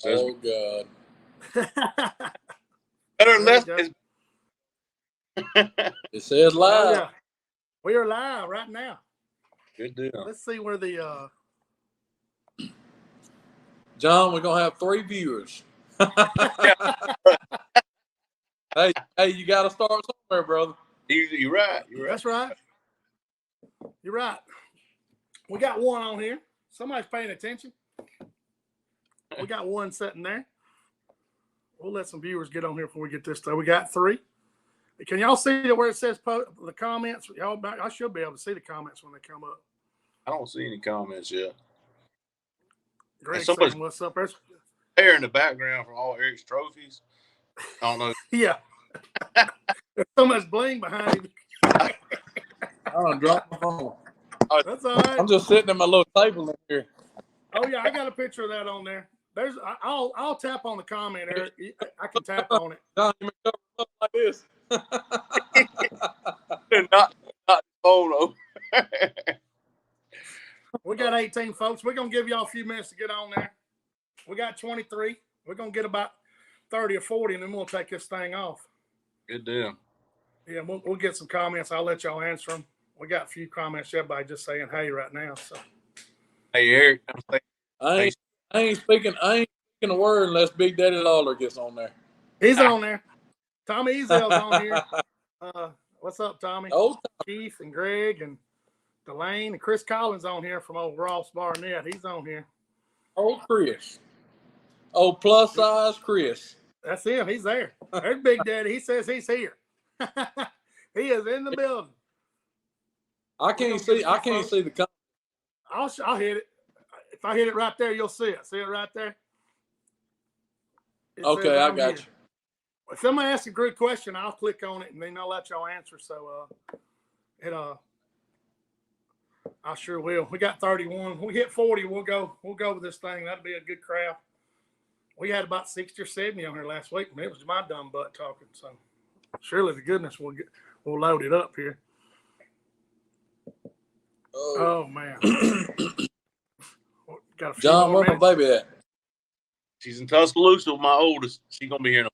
Oh, God. Better less. It says live. Oh, yeah. We are live right now. Good deal. Let's see where the John, we're going to have 3 viewers. Hey, you got to start somewhere, brother. You're right. That's right. You're right. We got one on here. Somebody's paying attention. We got one sitting there. We'll let some viewers get on here before we get this started. We got 3. Can y'all see where it says the comments? Y'all, I should be able to see the comments when they come up. I don't see any comments yet. Greg saying, what's up? There's hair in the background for all Eric's trophies. I don't know. Yeah. There's so much bling behind him. I done dropped my phone. That's all right. I'm just sitting at my little table in here. Oh, yeah, I got a picture of that on there. I'll tap on the comment, Eric. I can tap on it. John, you may cover up like this. not photo. We got 18 folks. We're going to give y'all a few minutes to get on there. We got 23. We're going to get about 30 or 40, and then we'll take this thing off. Good deal. Yeah, we'll get some comments. I'll let y'all answer them. We got a few comments. Everybody just saying hey right now. So, hey, Eric. I ain't speaking a word unless Big Daddy Lawler gets on there. He's on there. Tommy Ezel's on here. What's up, Tommy? Oh, Keith and Greg and Delane and Chris Collins on here from old Ross Barnett. He's on here. Oh, Chris. Oh, plus size Chris. That's him. He's there. There's Big Daddy. He says he's here. He is in the building. I can't see the comments. I'll hit it. If I hit it right there, you'll see it. See it right there? Okay, I got you. If somebody asks a great question, I'll click on it and then I'll let y'all answer. So I sure will. We got 31. When we hit 40, we'll go with this thing. That'll be a good crowd. We had about 60 or 70 on here last week, and it was my dumb butt talking. So surely to goodness we'll load it up here. Oh man. Got a few John, where's my baby at? She's in Tuscaloosa with my oldest. She's gonna be here in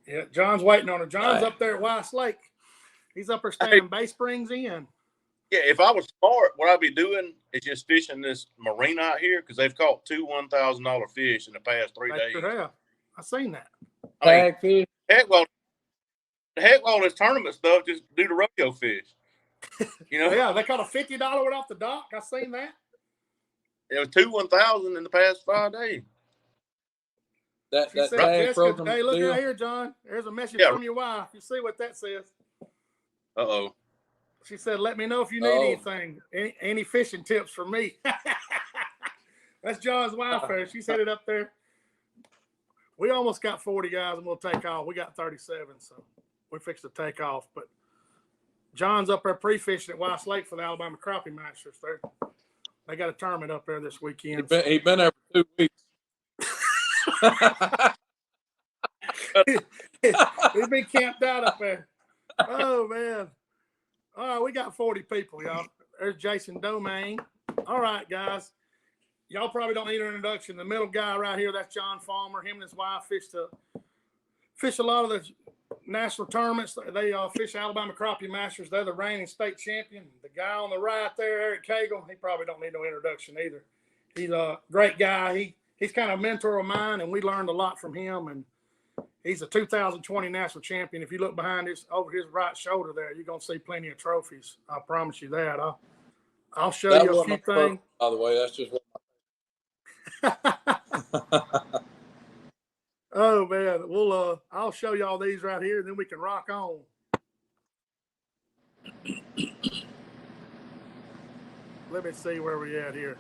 Yeah, John's waiting on her. John's up there at Weiss Lake. He's up there staying Bay Springs Inn. Yeah, if I was smart, what I'd be doing is just fishing this marina out here because they've caught 2 $1,000 fish in the past 3 days. Sure have. I seen that. Tag fish. Heck, well, this tournament stuff, just do the rodeo fish. You know? Yeah, they caught a $50 one off the dock. I seen that. It was 2 $1,000 in the past 5 days. That said, tag program. Hey, look right here, John. There's a message from your wife. You see what that says? Uh-oh. She said, let me know if you need anything. Any fishing tips for me. That's John's wife there. She said it up there. We almost got 40 guys and we'll take off. We got 37, so we're fixed to take off. But John's up there pre-fishing at Weiss Lake for the Alabama Crappie Masters. They got a tournament up there this weekend. He's been there for 2 weeks. He's been camped out up there. Oh, man. All right, we got 40 people, y'all. There's Jason Domain. All right, guys. Y'all probably don't need an introduction. The middle guy right here, that's John Folmar. Him and his wife fish a lot of the national tournaments. They fish Alabama Crappie Masters. They're the reigning state champion. The guy on the right there, Eric Cagle, he probably don't need no introduction either. He's a great guy. He's kind of a mentor of mine, and we learned a lot from him. And he's a 2020 national champion. If you look behind over his right shoulder there, you're gonna see plenty of trophies. I promise you that. I'll show you a few things. By the way, that's just what. Oh man, I'll show y'all these right here, and then we can rock on. Let me see where we at here.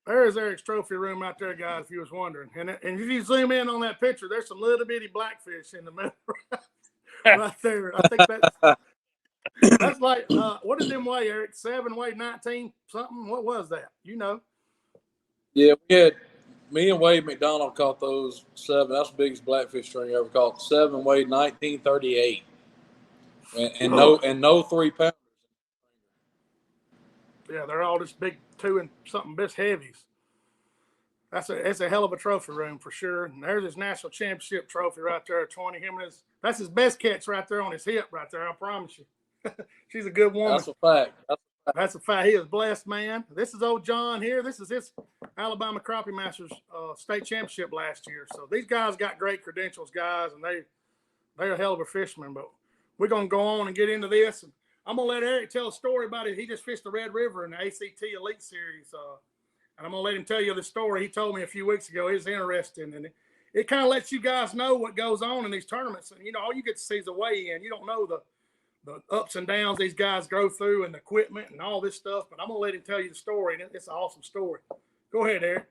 There's Eric's trophy room out there, guys, if you was wondering. And if you zoom in on that picture, there's some little bitty blackfish in the middle right there. I think that's like, what did them weigh, Eric? 7 weigh 19 something? What was that? You know. Yeah, me and Wade McDonald caught those 7. That's the biggest blackfish string I ever caught. 7 weighed 1938. And no 3 pounders. Yeah, they're all just big 2 and something bit heavies. it's a hell of a trophy room for sure. And there's his national championship trophy right there, 20. That's his best catch right there on his hip right there. I promise you. She's a good woman. That's a fact. That's a fact. He is blessed, man. This is old John here. This is his Alabama Crappie Masters state championship last year. So these guys got great credentials, guys, and they're a hell of a fisherman. But we're gonna go on and get into this. And I'm gonna let Eric tell a story about it. He just fished the Red River in the ACT Elite Series, and I'm gonna let him tell you the story. He told me a few weeks ago. It's interesting, and it kind of lets you guys know what goes on in these tournaments. And all you get to see is the weigh-in. You don't know the ups and downs these guys go through and the equipment and all this stuff. But I'm gonna let him tell you the story, and it's an awesome story. Go ahead, Eric.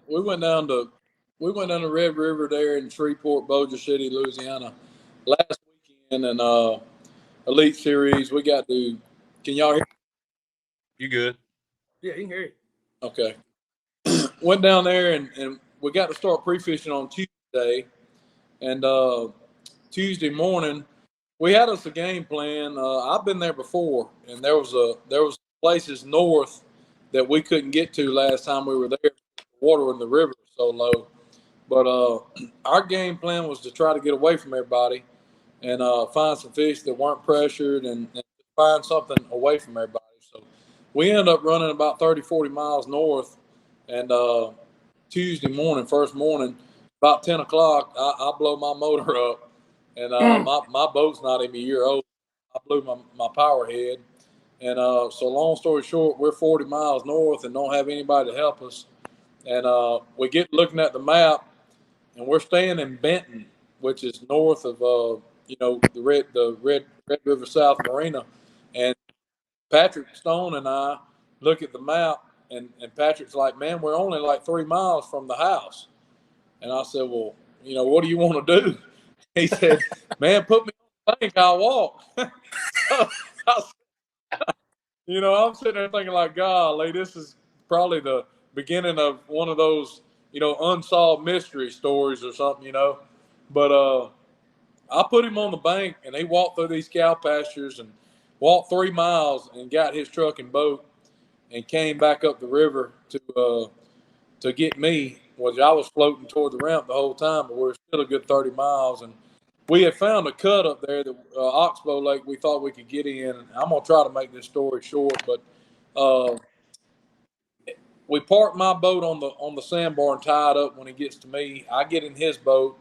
We went down to Red River there in Shreveport, Bossier City, Louisiana, last weekend, and Elite Series. We got to. Can y'all hear? You good? Yeah, you can hear you. Okay. Went down there and we got to start pre-fishing on Tuesday, and Tuesday morning we had us a game plan. I've been there before, and there was places north that we couldn't get to last time we were there. The water in the river was so low, but our game plan was to try to get away from everybody and find some fish that weren't pressured and find something away from everybody. So we ended up running about 30, 40 miles north, and Tuesday morning, first morning, about 10 o'clock, I blow my motor up, and my boat's not even a year old. I blew my power head, and so long story short, we're 40 miles north and don't have anybody to help us, and we get looking at the map, and we're staying in Benton, which is north of the Red River South Marina, and Patrick Stone and I look at the map, and Patrick's like, man, we're only like 3 miles from the house. And I said, well, what do you want to do? He said, man, put me on the bank, I'll walk. I'm sitting there thinking like, golly, this is probably the beginning of one of those, unsolved mystery stories or something, But I put him on the bank, and he walked through these cow pastures and walked 3 miles and got his truck and boat and came back up the river to get me, which I was floating toward the ramp the whole time, but we were still a good 30 miles. And we had found a cut up there, the Oxbow Lake, we thought we could get in. And I'm going to try to make this story short, but we parked my boat on the sandbar and tied up when he gets to me. I get in his boat.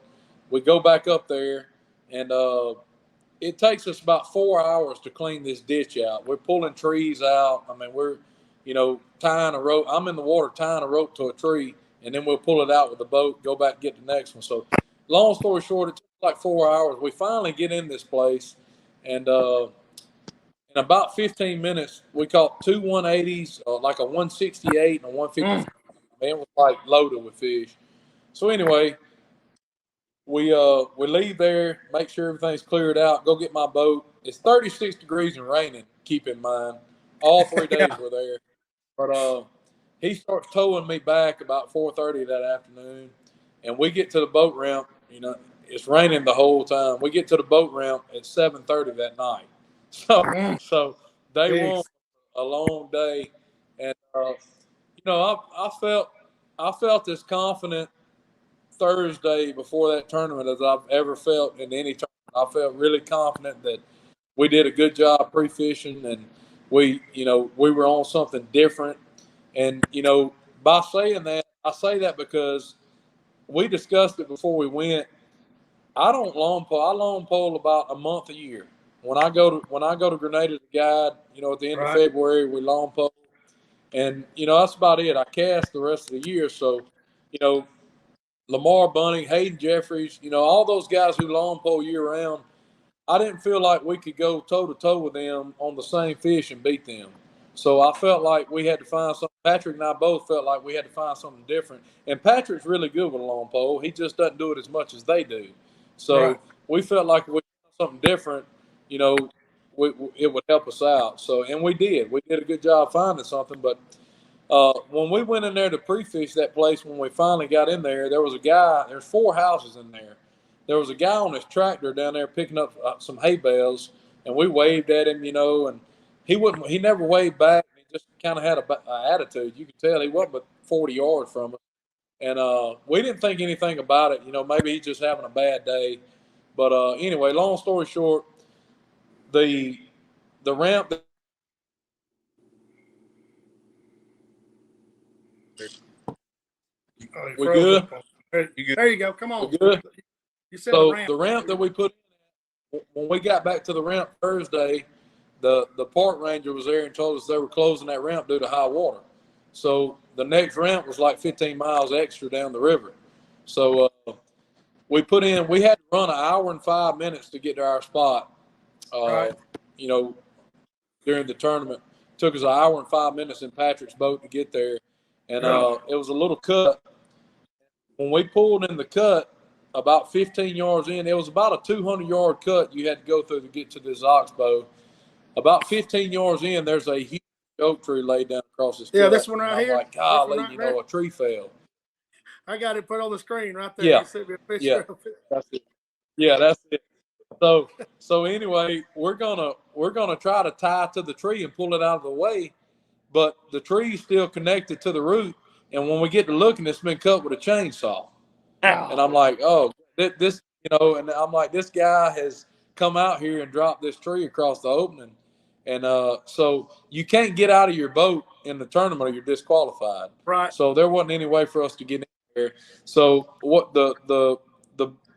We go back up there, and it takes us about 4 hours to clean this ditch out. We're pulling trees out. I mean, we're, tying a rope. I'm in the water tying a rope to a tree, and then we'll pull it out with the boat, go back and get the next one. So long story short, it took like 4 hours. We finally get in this place, and in about 15 minutes, we caught two 180s, like a 168 and a 150. Man, it was like loaded with fish. So anyway, we leave there, make sure everything's cleared out, go get my boat. It's 36 degrees and raining, keep in mind. All 3 days we're there. But he starts towing me back about 4:30 that afternoon, and we get to the boat ramp. It's raining the whole time. We get to the boat ramp at 7:30 that night. So day one, a long day, and I felt as confident Thursday before that tournament as I've ever felt in any tournament. I felt really confident that we did a good job pre-fishing, and we were on something different. And by saying that, I say that because we discussed it before we went. I don't long pole. I long pole about a month a year. When I go to Grenada to guide, at the end of February, we long pole, and that's about it. I cast the rest of the year. So, Lamar Bunning, Hayden Jeffries, all those guys who long pole year round, I didn't feel like we could go toe to toe with them on the same fish and beat them. So I felt like we had to find something. Patrick and I both felt like we had to find something different. And Patrick's really good with a long pole. He just doesn't do it as much as they do. So we felt like if we did something different, it would help us out. So, and we did. We did a good job finding something. But when we went in there to pre-fish that place, when we finally got in there, there was a guy. There's 4 houses in there. There was a guy on his tractor down there picking up some hay bales, and we waved at him, and he never waved back. He just kind of had a attitude. You could tell he wasn't but 40 yards from us. And we didn't think anything about it. Maybe he's just having a bad day. But anyway, long story short, the ramp. We good? There you go. Come on. We good? You said So the ramp that we put when we got back to the ramp Thursday, the park ranger was there and told us they were closing that ramp due to high water. So the next ramp was like 15 miles extra down the river. So we had to run an hour and 5 minutes to get to our spot. Right. During the tournament, it took us an hour and 5 minutes in Patrick's boat to get there. And it was a little cut. When we pulled in the cut, about 15 yards in, it was about a 200-yard cut you had to go through to get to this oxbow. About 15 yards in, there's a huge oak tree laid down across this cut. Yeah, this one right here. Like, golly, a tree fell. I got it put on the screen right there. Yeah, that's it. Yeah, that's it. So anyway, we're gonna try to tie to the tree and pull it out of the way, but the tree's still connected to the root. And when we get to looking, it's been cut with a chainsaw. And I'm like, oh, this, and I'm like, this guy has come out here and dropped this tree across the opening. And so you can't get out of your boat in the tournament or you're disqualified. Right. So there wasn't any way for us to get in there. So what the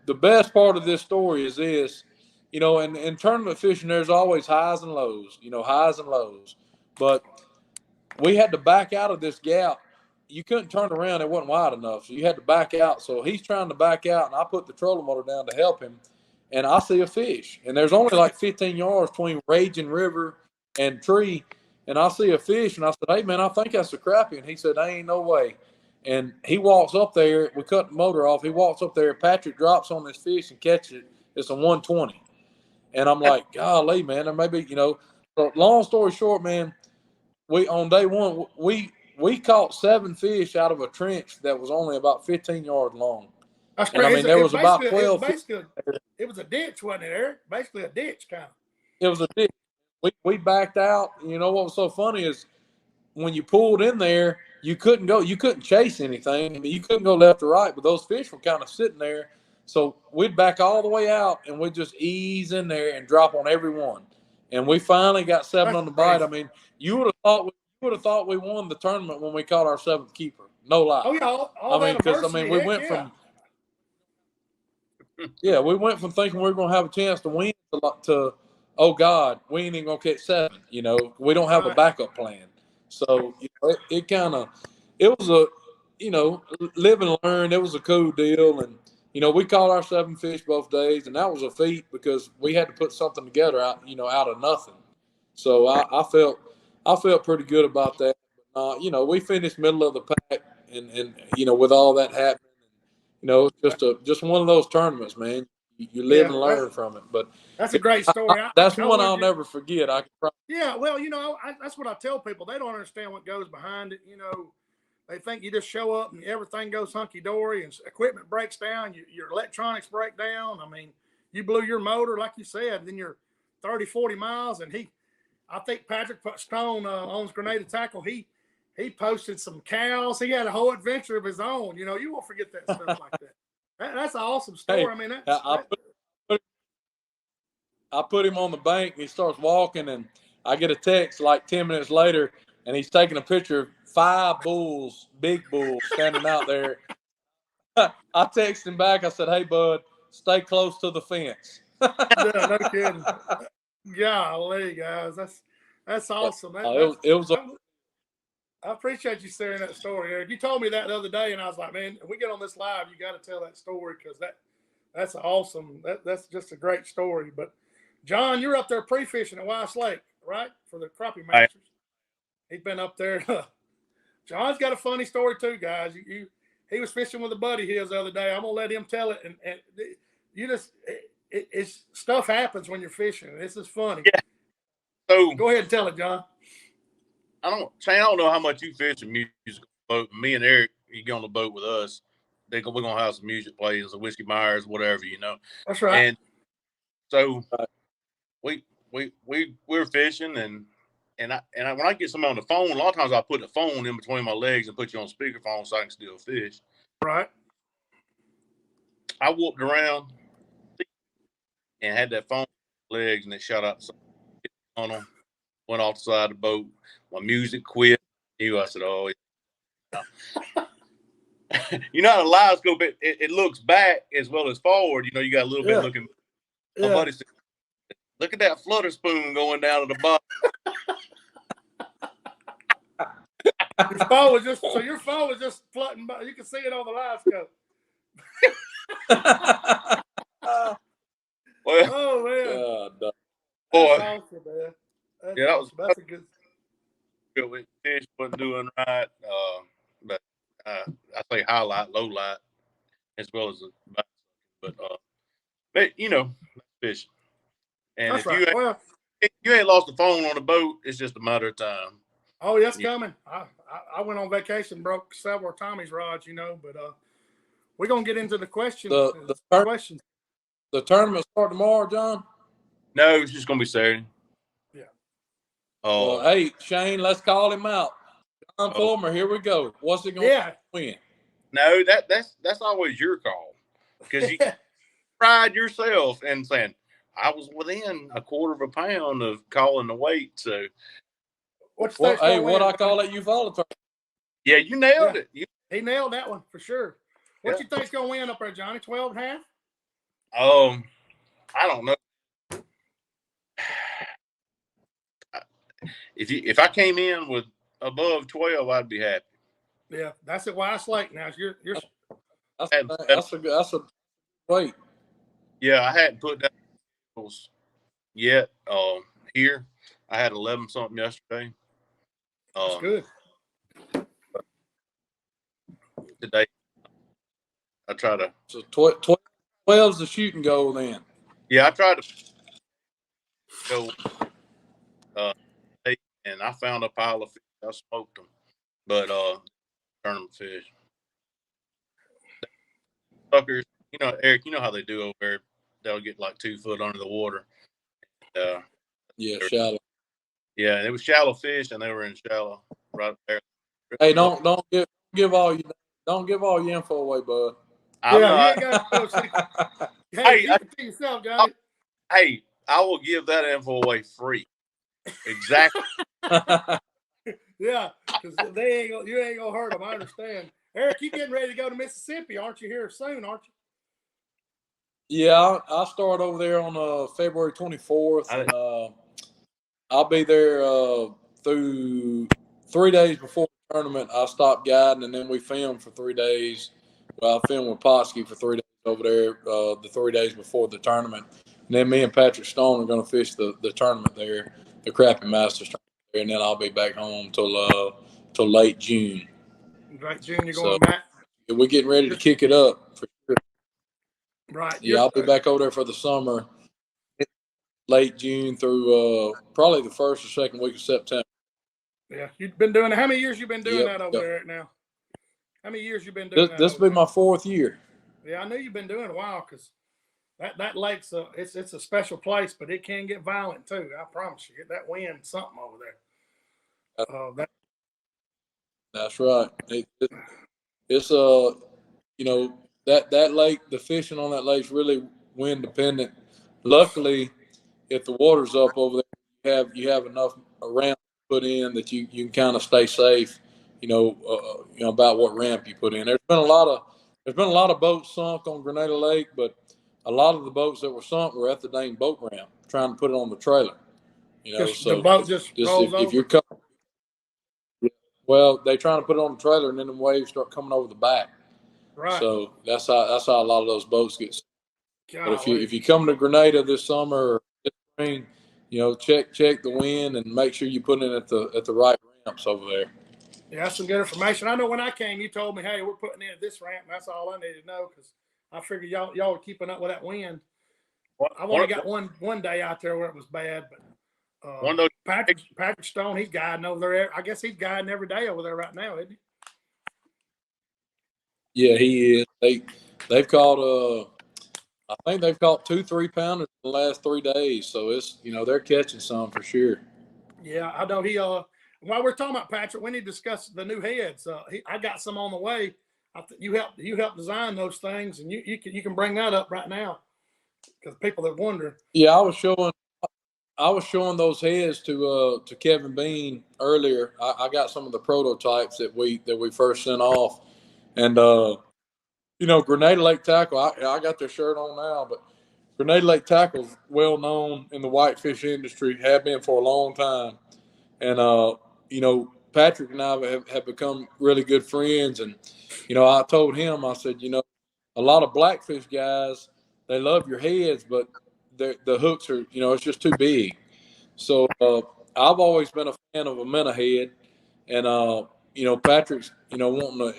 best part of this story is this, in tournament fishing, there's always highs and lows, highs and lows. But we had to back out of this gap. You couldn't turn around. It wasn't wide enough. So you had to back out. So he's trying to back out, and I put the trolling motor down to help him, and I see a fish. And there's only like 15 yards between raging river and tree, and I see a fish, and I said, hey, man, I think that's a crappie. And he said, there ain't no way. And he walks up there. We cut the motor off. He walks up there. Patrick drops on this fish and catches it. It's a 120. And I'm like, golly, man, or maybe, so long story short, man, on day one, we caught 7 fish out of a trench that was only about 15 yards long. That's crazy. And, I mean, there was about 12. It was a ditch, wasn't it, Eric? Basically a ditch, kind of. It was a ditch. We backed out. You know what was so funny is when you pulled in there, you couldn't chase anything. I mean, you couldn't go left or right, but those fish were kind of sitting there. So we'd back all the way out, and we'd just ease in there and drop on every one. And we finally got 7 on the bite. I mean, you would have thought we won the tournament when we caught our 7th keeper. No lie. Oh yeah, we went from we went from thinking we were going to have a chance to win to oh God, we ain't even going to catch 7. We don't have a backup plan. So it was a live and learn. It was a cool deal, and we caught our 7 fish both days, and that was a feat because we had to put something together out of nothing. So I felt pretty good about that. We finished middle of the pack, and with all that happening, it's just one of those tournaments, man. You live and learn from it. But that's a great story. That's one I'll never forget. Yeah, well, that's what I tell people. They don't understand what goes behind it. They think you just show up and everything goes hunky-dory and equipment breaks down, your electronics break down. I mean, you blew your motor, like you said, then you're 30, 40 miles. And I think Patrick Stone owns Grenada Tackle. He posted some cows. He had a whole adventure of his own. You won't forget that stuff like that. That's an awesome story. Hey, I mean, I put him on the bank, and he starts walking, and I get a text like 10 minutes later, and he's taking a picture of 5 bulls, big bulls, standing out there. I texted him back. I said, hey, bud, stay close to the fence. Yeah, no kidding. Golly, guys. That's awesome. I appreciate you sharing that story, Eric. You told me that the other day, and I was like, man, if we get on this live, you got to tell that story because that's awesome. That's just a great story. But, John, you're up there pre-fishing at Weiss Lake, right, for the Crappie Masters. He's been up there. John's got a funny story too, guys. He was fishing with a buddy of his the other day. I'm gonna let him tell it, and you just it's stuff happens when you're fishing. This is funny. Yeah. So go ahead and tell it, John. I don't know how much you fish a musical boat. Me and Eric, you get on the boat with us. We're gonna have some music plays, a Whiskey Myers, whatever, That's right. And so we're fishing, and And when I get somebody on the phone, a lot of times I put the phone in between my legs and put you on speakerphone so I can still fish. Right. I whooped around and had that phone legs, and it shot out the tunnel, went off the side of the boat. My music quit. I said, "Oh, yeah." You know how the live scope it looks back as well as forward. You know, you got a little bit looking. My buddy said, "Look at that flutter spoon going down to the bottom." Your phone was just floating by. You can see it on the live scope. Well, oh man, God, boy, that's awesome, man. That's a good. Fish wasn't doing right, but I say highlight, low light, as well as but you know, fish. And That's if you right. Well, ain't lost the phone on the boat, it's just a matter of time. oh, that's coming. I went on vacation, broke several Tommy's rods, you know, but we're gonna get into the questions. Questions. The tournament start tomorrow, John? No, it's just gonna be Saturday. Yeah. Well, hey, Shane, let's call him out. John Folmar, here we go. What's he gonna win? No, that's always your call. Because you pride yourself in saying, I was within a quarter of a pound of calling the weight. So what I call it, you follow the yeah, you nailed it. He nailed that one for sure. What you think's gonna win up there, Johnny? 12 and a half? I don't know. If I came in with above 12, I'd be happy. Yeah, that's at Weiss Lake. Now that's a weight. Yeah, I hadn't put that yet. Here I had 11 something yesterday. That's good. Today I try to. So 12's the shooting goal then. Yeah, I tried to go. And I found a pile of fish. I smoked them, but tournament fish. Suckers, you know, Eric, you know how they do over there. They'll get like 2 foot under the water. Yeah, shallow. Yeah, it was shallow fish, and they were in shallow right there. Hey, don't give all your info away, bud. I'm not. You ain't got hey, keep it to yourself, Johnny. Hey, I will give that info away free. Exactly. Yeah, because you ain't gonna hurt them. I understand. Eric, you getting ready to go to Mississippi, aren't you? Here soon, aren't you? Yeah, I'll start over there on February 24th, and I'll be there through 3 days before the tournament. I stop guiding, and then we film for 3 days. Well, I film with Potsky for 3 days over there, the 3 days before the tournament. And then me and Patrick Stone are going to fish the tournament there, the Crappie Masters tournament there, and then I'll be back home till late June. Late June, you're going back? Yeah, we're getting ready to kick it up for sure. Right. Yeah, I'll be back over there for the summer, late June through probably the first or second week of September. Yeah, you've been doing. How many years you been doing that over there now? How many years you been doing that? This will be my 4th year. Yeah, I knew you've been doing it a while because that lake's it's a special place, but it can get violent too. I promise you, get that wind, something over there. That's right. It's you know, that lake, the fishing on that lake's really wind dependent. Luckily, if the water's up over there, you have enough ramp put in that you can kind of stay safe. You know about what ramp you put in. There's been a lot of boats sunk on Grenada Lake, but a lot of the boats that were sunk were at the dang boat ramp trying to put it on the trailer. You know, so the boat just rolls over. If you're coming, well, they trying to put it on the trailer, and then the waves start coming over the back. Right. So that's how a lot of those boats get. Golly. But if you come to Grenada this summer or this spring, you know, check the wind and make sure you put it at the right ramps over there. Yeah, that's some good information. I know when I came, you told me, "Hey, we're putting in at this ramp." And that's all I needed to know because I figured y'all were keeping up with that wind. I've only got one day out there where it was bad, but Patrick Stone, he's guiding over there. I guess he's guiding every day over there right now, isn't he? Yeah, he is. They've caught I think they've caught 2 3-pounders in the last 3 days. So it's they're catching some for sure. Yeah, I know he. While we're talking about Patrick, we need to discuss the new heads. I got some on the way. You help design those things, and you can bring that up right now because people that wonder. Yeah, I was showing those heads to Kevin Bean earlier. I got some of the prototypes that we first sent off, and Grenada Lake Tackle. I got their shirt on now, but Grenada Lake Tackle's well known in the whitefish industry, have been for a long time, and Patrick and I have become really good friends, and I told him, I said, a lot of blackfish guys, they love your heads, but the hooks are, it's just too big. So I've always been a fan of a minnow head, and Patrick's wanting to.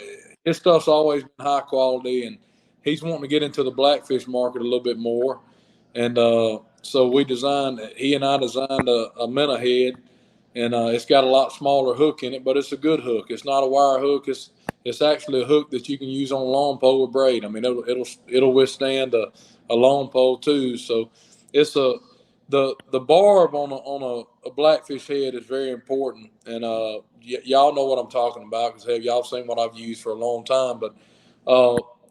His stuff's always been high quality, and he's wanting to get into the blackfish market a little bit more. And so he and I designed a minnow head, and it's got a lot smaller hook in it, but it's a good hook. It's not a wire hook. It's actually a hook that you can use on a long pole or braid. I mean, it'll withstand a long pole too. So it's the barb on a blackfish head is very important, and y'all know what I'm talking about because y'all seen what I've used for a long time. But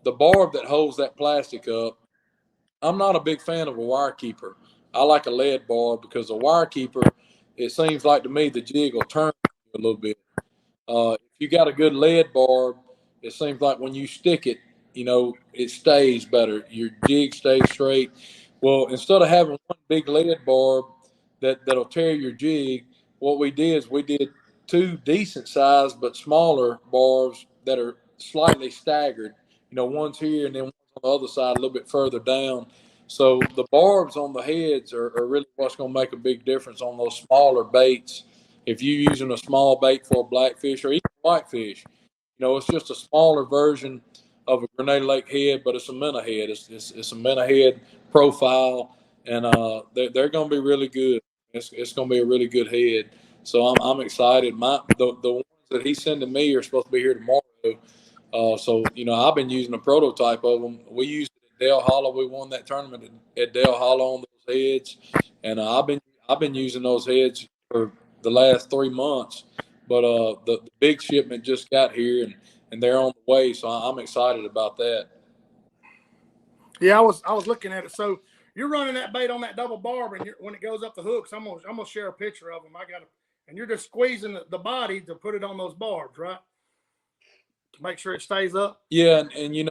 the barb that holds that plastic up, I'm not a big fan of a wire keeper. I like a lead barb because a wire keeper, it seems like to me the jig will turn a little bit. If you got a good lead barb, it seems like when you stick it, it stays better. Your jig stays straight. Well, instead of having one big lead barb that'll tear your jig, what we did is we did two decent sized but smaller barbs that are slightly staggered. One's here and then one's on the other side a little bit further down. So the barbs on the heads are really what's going to make a big difference on those smaller baits. If you're using a small bait for a blackfish or even whitefish, it's just a smaller version of a Grenada Lake head, but it's a minnow head. It's a minnow head profile, and they're going to be really good. It's going to be a really good head. So I'm excited. The ones that he's sending me are supposed to be here tomorrow. So I've been using a prototype of them. We used it at Dale Hollow. We won that tournament at Dale Hollow on those heads, and I've been using those heads for the last 3 months. But the big shipment just got here, and they're on the way. So I'm excited about that. Yeah, I was looking at it. So you're running that bait on that double barb, and when it goes up the hooks, I'm gonna share a picture of them. And you're just squeezing the body to put it on those barbs, right? To make sure it stays up. Yeah, and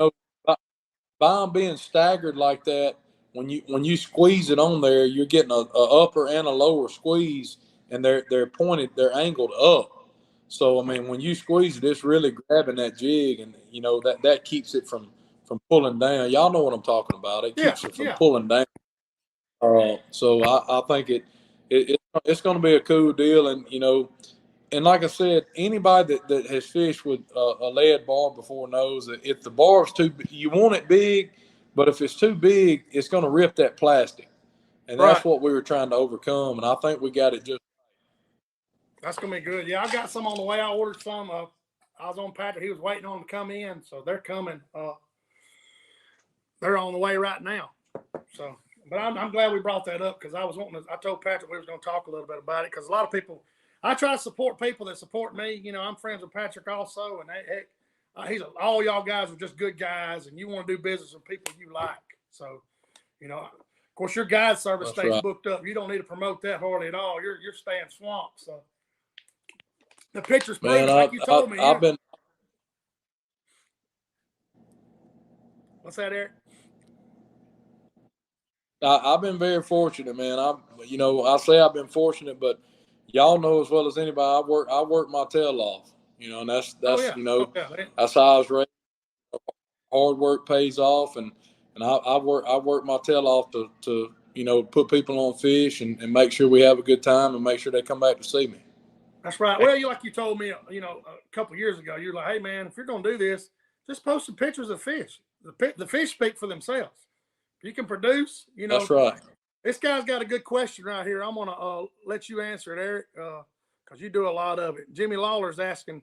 by them being staggered like that, when you squeeze it on there, you're getting a upper and a lower squeeze, and they're pointed, they're angled up. So I mean, when you squeeze it, it's really grabbing that jig, and that keeps it from pulling down. Y'all know what I'm talking about. It keeps it from pulling down. So I think it's going to be a cool deal, and like I said, anybody that has fished with a lead barb before knows that if the barb's you want it big, but if it's too big, it's going to rip that plastic, and that's what we were trying to overcome. And I think we got it just. That's gonna be good. Yeah, I got some on the way. I ordered some. I was on Patrick. He was waiting on them to come in, so they're coming. They're on the way right now. So, but I'm glad we brought that up because I was wanting to. I told Patrick we was going to talk a little bit about it because a lot of people. I try to support people that support me. I'm friends with Patrick also, and all y'all guys are just good guys, and you want to do business with people you like. So, of course, your guide service stays booked up. You don't need to promote that hardly at all. You're staying swamped. So the pictures prove, like you told me. I've been. What's that, Eric? I've been very fortunate, man. I say I've been fortunate, but y'all know as well as anybody, I work my tail off. And that's that's how I was raised. Hard work pays off, and I work my tail off to put people on fish and make sure we have a good time and make sure they come back to see me. That's right. Well, you told me, a couple of years ago, you're like, hey man, if you're gonna do this, just post some pictures of fish. The fish speak for themselves. If you can produce, That's right. This guy's got a good question right here. I'm gonna let you answer it, Eric, because you do a lot of it. Jimmy Lawler's asking.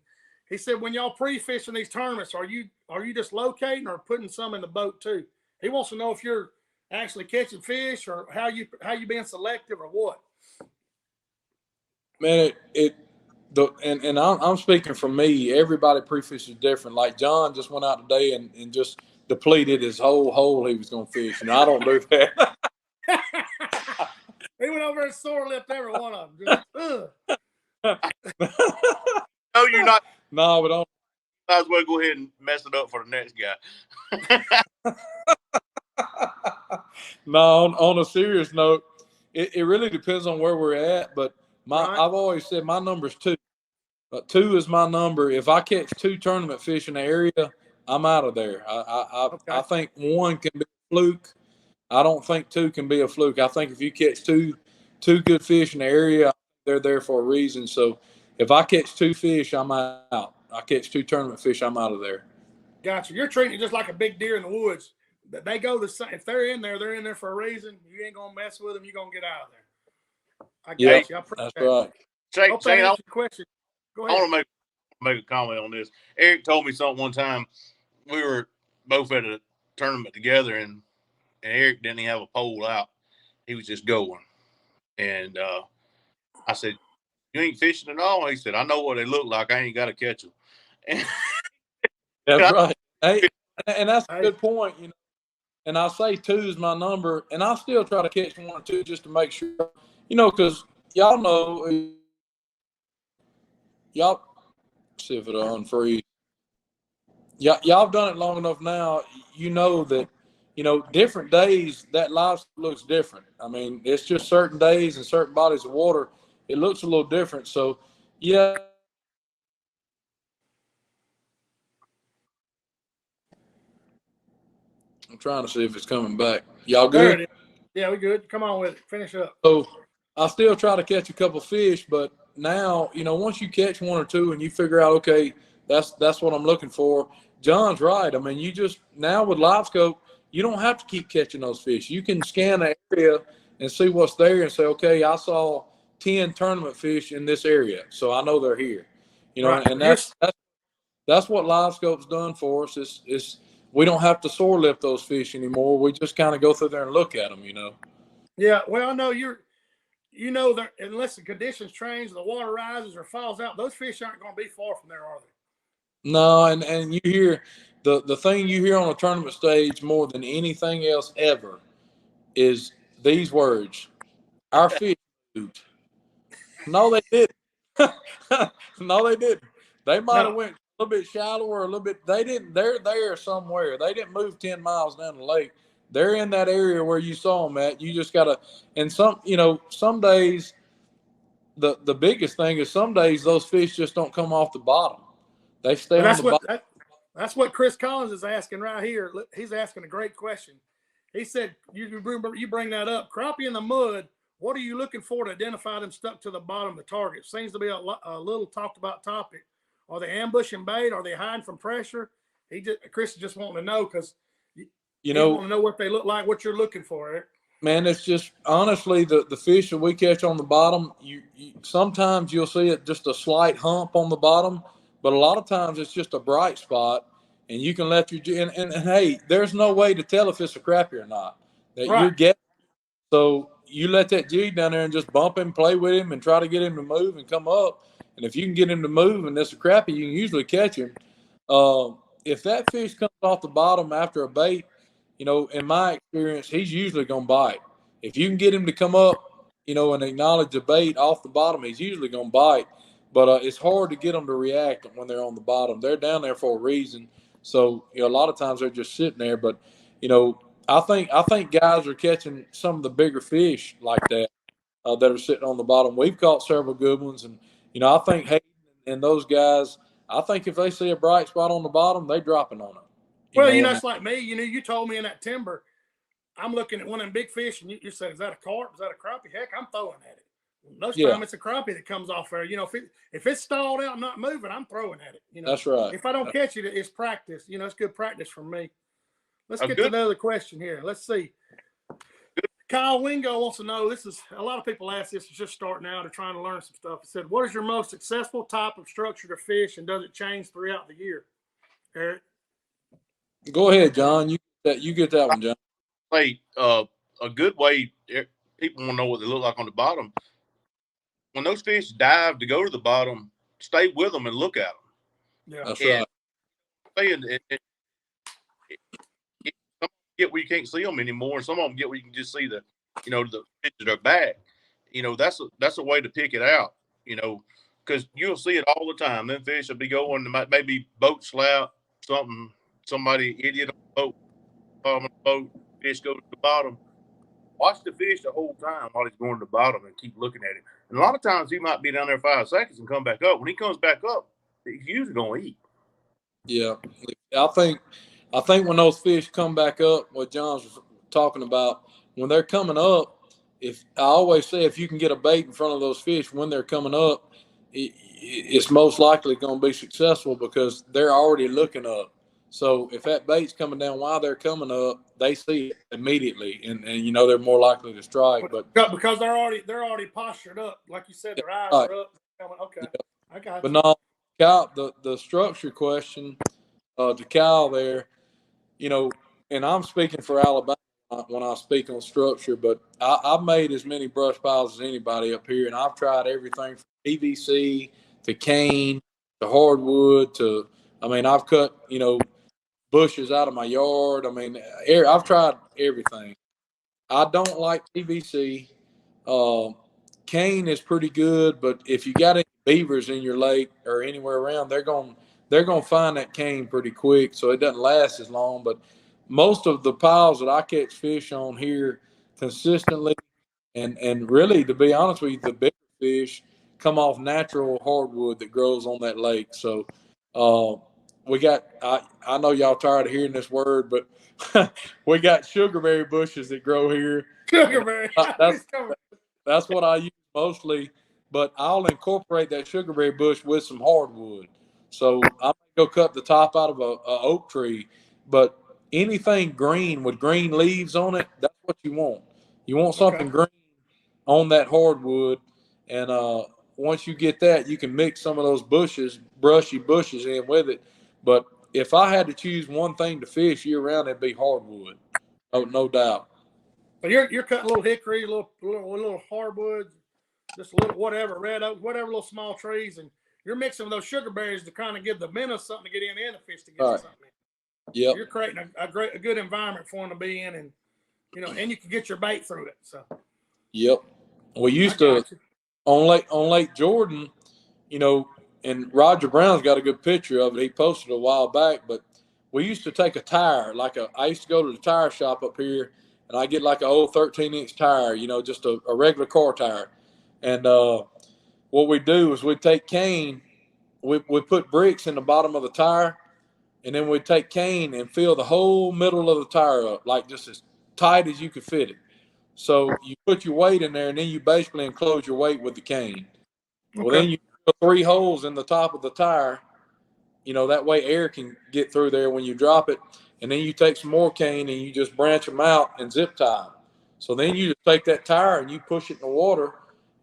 He said, when y'all pre-fishing these tournaments, are you just locating or putting some in the boat too? He wants to know if you're actually catching fish or how you being selective or what. Man, I'm speaking for me. Everybody pre-fishes different. Like John just went out today and just depleted his whole hole he was going to fish. I don't do that. He went over and sore lipped every one of them. No, you're not. No, but don't. Might as well go ahead and mess it up for the next guy. No, on a serious note, it really depends on where we're at. But I've always said my number's 2. 2 is my number. If I catch 2 tournament fish in the area, I'm out of there. I think 1 can be a fluke. I don't think 2 can be a fluke. I think if you catch two good fish in the area, they're there for a reason. So if I catch 2 fish, I'm out. I catch 2 tournament fish, I'm out of there. Gotcha. You're treating it just like a big deer in the woods. They go the same. If they're in there for a reason. You ain't gonna mess with them. You're gonna get out of there. I got you. I appreciate that's right. Shane, I question. Go ahead. I want to make a comment on this. Eric told me something one time. We were both at a tournament together, and Eric didn't even have a pole out. He was just going. And I said, "You ain't fishing at all?" He said, "I know what they look like. I ain't got to catch them." That's right. Hey, and that's a good point. And I say 2 is my number, and I still try to catch 1 or 2 just to make sure. Because y'all know, y'all see if it'll unfreeze. Y'all done it long enough now. You know that, different days that life looks different. I mean, it's just certain days and certain bodies of water, it looks a little different. So, yeah. I'm trying to see if it's coming back. Y'all good? There it is. Yeah, we good. Come on with it. Finish up. So I still try to catch a couple fish, but now, once you catch 1 or 2 and you figure out, okay, that's what I'm looking for. John's right. I mean, you just now with live scope, you don't have to keep catching those fish. You can scan the area and see what's there and say, okay, I saw 10 tournament fish in this area, so I know they're here. And that's what live scope's done for us. Is we don't have to sore lip those fish anymore. We just kind of go through there and look at them. Yeah. Well, I know that unless the conditions change, the water rises or falls out, those fish aren't going to be far from there, are they? No, and you hear the thing you hear on a tournament stage more than anything else ever is these words: "Our fish moved." No, they didn't. No, they didn't. They might have went a little bit shallower, a little bit. They didn't. They're there somewhere. They didn't move 10 miles down the lake. They're in that area where you saw them at. You just gotta. And some days, the biggest thing is some days those fish just don't come off the bottom. They stay on the bottom. That's what Chris Collins is asking right here. He's asking a great question. He said, you bring that up. Crappie in the mud, what are you looking for to identify them stuck to the bottom of the target? Seems to be a little talked about topic. Are they ambushing bait? Are they hiding from pressure? Chris is just wanting to know because you want to know what they look like, what you're looking for, Eric. Man, it's just honestly the fish that we catch on the bottom. You sometimes you'll see it just a slight hump on the bottom, but a lot of times it's just a bright spot, and you can let your and hey, there's no way to tell if it's a crappie or not. You're getting. So you let that jig down there and just bump him, play with him, and try to get him to move and come up. And if you can get him to move and it's a crappie, you can usually catch him. If that fish comes off the bottom after a bait, in my experience, he's usually going to bite. If you can get him to come up, and acknowledge the bait off the bottom, he's usually going to bite. But it's hard to get them to react when they're on the bottom. They're down there for a reason. So, a lot of times they're just sitting there. But, I think guys are catching some of the bigger fish like that that are sitting on the bottom. We've caught several good ones. And, I think Hayden and those guys, I think if they see a bright spot on the bottom, they're dropping on it. It's like me. You told me in that timber, I'm looking at one of them big fish, and you said, "Is that a carp? Is that a crappie?" Heck, I'm throwing at it. Most time it's a crappie that comes off there. If it's stalled out and not moving, I'm throwing at it. That's right. If I don't catch it, it's practice. It's good practice for me. Let's get to another question here. Let's see. Kyle Wingo wants to know, a lot of people ask this, is just starting out or trying to learn some stuff. He said, what is your most successful type of structure to fish, and does it change throughout the year? Eric? Go ahead, John. You get that one, John. A good way, people want to know what they look like on the bottom. when those fish dive to go to the bottom, stay with them and look at them. Yeah, That's And right. some get where you can't see them anymore, and some of them get where you can just see the fish that are back. That's a way to pick it out. Because you'll see it all the time. Them fish will be going to maybe boat slap, somebody idiot on the boat, fish go to the bottom. Watch the fish the whole time while he's going to the bottom and keep looking at him. And a lot of times he might be down there 5 seconds and come back up. When he comes back up, he's usually going to eat. Yeah, I think when those fish come back up, what John's talking about, when they're coming up, if I always say if you can get a bait in front of those fish when they're coming up, it's most likely going to be successful because they're already looking up. So if that bait's coming down while they're coming up, they see it immediately, and they're more likely to strike. But because they're already postured up, like you said, their eyes right. are up. Okay, Yeah. I got But you. no, Kyle, the structure question to Kyle there, and I'm speaking for Alabama when I speak on structure, but I've made as many brush piles as anybody up here, and I've tried everything from PVC to cane to hardwood to, I've cut, bushes out of my yard. I've tried everything. I don't like PVC. Cane is pretty good, but if you got any beavers in your lake or anywhere around, they're gonna find that cane pretty quick, so it doesn't last as long. But most of the piles that I catch fish on here consistently, and really, to be honest with you, the bigger fish come off natural hardwood that grows on that lake. So uh, we got. I know y'all tired of hearing this word, but we got sugarberry bushes that grow here. Sugarberry. That's what I use mostly, but I'll incorporate that sugarberry bush with some hardwood. So I might go cut the top out of a oak tree, but anything green with green leaves on it, that's what you want. You want something green on that hardwood, and once you get that, you can mix some of those brushy bushes in with it. But if I had to choose one thing to fish year round, it'd be hardwood. No doubt. So you're cutting little hickory, little hardwoods, just a little whatever, red oak, whatever little small trees, and you're mixing with those sugar berries to kind of give the minnows something to get in and the fish to get something in. Yep. So you're creating a good environment for them to be in, and and you can get your bait through it. So. Yep. We used to on Lake Jordan, and Roger Brown's got a good picture of it. He posted a while back, but we used to take a tire, I used to go to the tire shop up here, and I get like an old 13-inch tire, just a regular car tire. And what we do is we take cane, we put bricks in the bottom of the tire, and then we take cane and fill the whole middle of the tire up, like just as tight as you could fit it. So you put your weight in there, and then you basically enclose your weight with the cane. Well, then you put 3 holes in the top of the tire. That way air can get through there when you drop it. And then you take some more cane and you just branch them out and zip tie them. So then you just take that tire and you push it in the water,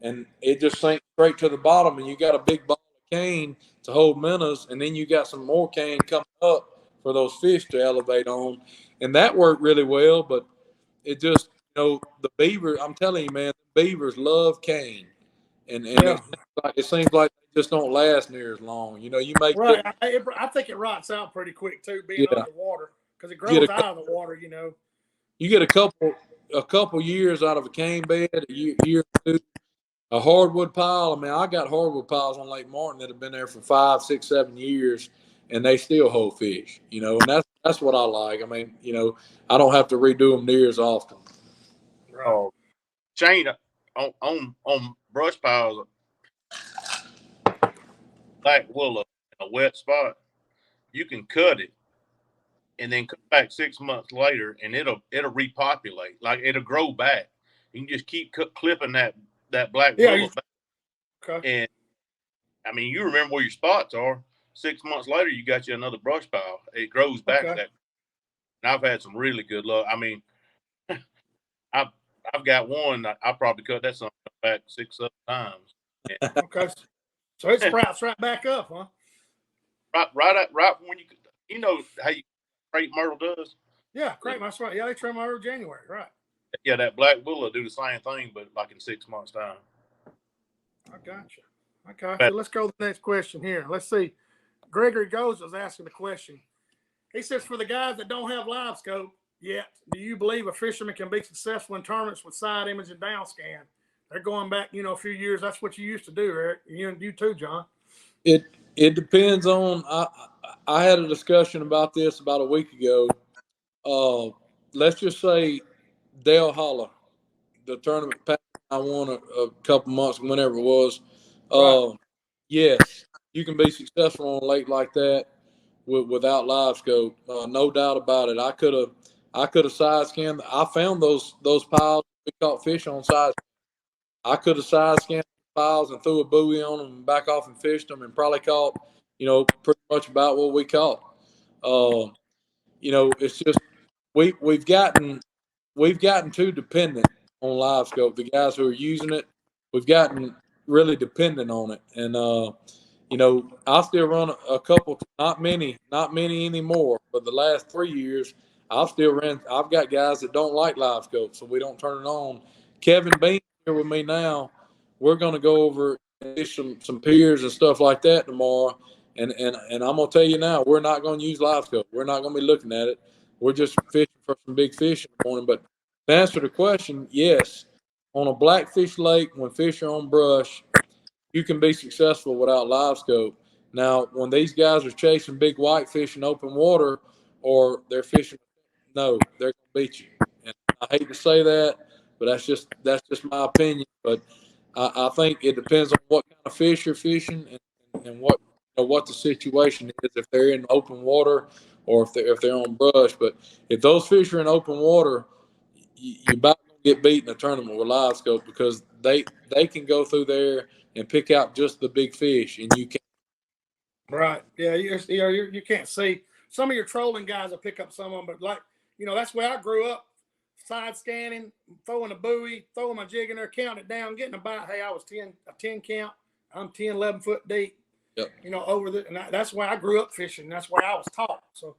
and it just sinks straight to the bottom. And you got a big ball of cane to hold minnows, and then you got some more cane coming up for those fish to elevate on. And that worked really well, but it just, the beaver, I'm telling you, man, the beavers love cane. And it seems like they just don't last near as long. You may right. I think it rots out pretty quick too, being underwater, because it grows out of the water. You get a couple years out of a cane bed, a year or two. A hardwood pile. I got hardwood piles on Lake Martin that have been there for 5, 6, 7 years, and they still hold fish. And that's what I like. I don't have to redo them near as often. Right. Shane, on brush piles, black willow in a wet spot, you can cut it and then come back 6 months later, and it'll repopulate. Like, it'll grow back. You can just keep clipping that black willow back. Okay. And you remember where your spots are. 6 months later, you got you another brush pile. It grows back to that. And I've had some really good luck. I've got one. I probably cut that something back 6 other times. Okay. So it sprouts right back up, huh? Right when you know how crepe myrtle does. Yeah, crepe. That's right. Yeah, they trim over January, right? Yeah, that black willow do the same thing, but like in 6 months' time. I got you. I got you. Let's go to the next question here. Let's see. Gregory Goes was asking the question. He says, for the guys that don't have live scope yet, do you believe a fisherman can be successful in tournaments with side image and down scan? They're going back, a few years. That's what you used to do, Eric. You too, John. It depends on. I had a discussion about this about a week ago. Let's just say Dale Holler, the tournament I won a couple months, whenever it was. Right. Yes, you can be successful on a lake like that without live scope. No doubt about it. I could have side scanned. I found those piles we caught fish on side. I could have side scanned piles and threw a buoy on them and back off and fished them and probably caught, pretty much about what we caught. It's just we've gotten too dependent on live scope. The guys who are using it, we've gotten really dependent on it. And I still run a couple, not many anymore. But the last 3 years, I've got guys that don't like live scope, so we don't turn it on. Kevin Bean here with me now. We're going to go over some piers and stuff like that tomorrow. And I'm going to tell you now, we're not going to use live scope. We're not going to be looking at it. We're just fishing for some big fish in the morning. But to answer the question, yes, on a blackfish lake, when fish are on brush, you can be successful without live scope. Now, when these guys are chasing big whitefish in open water, or they're fishing, no, they're going to beat you. And I hate to say that, but that's just my opinion. But I think it depends on what kind of fish you're fishing and what the situation is. If they're in open water or if they're on brush. But if those fish are in open water, you're about to get beat in a tournament with live scope, because they can go through there and pick out just the big fish, and you can't. Right. Yeah. You can't see. Some of your trolling guys will pick up some of them, but that's where I grew up. Side scanning, throwing a buoy, throwing my jig in there, counting it down, getting a bite. Hey, I was a 10 count. I'm 10, 11 foot deep. Yep. And that's where I grew up fishing. That's where I was taught. So,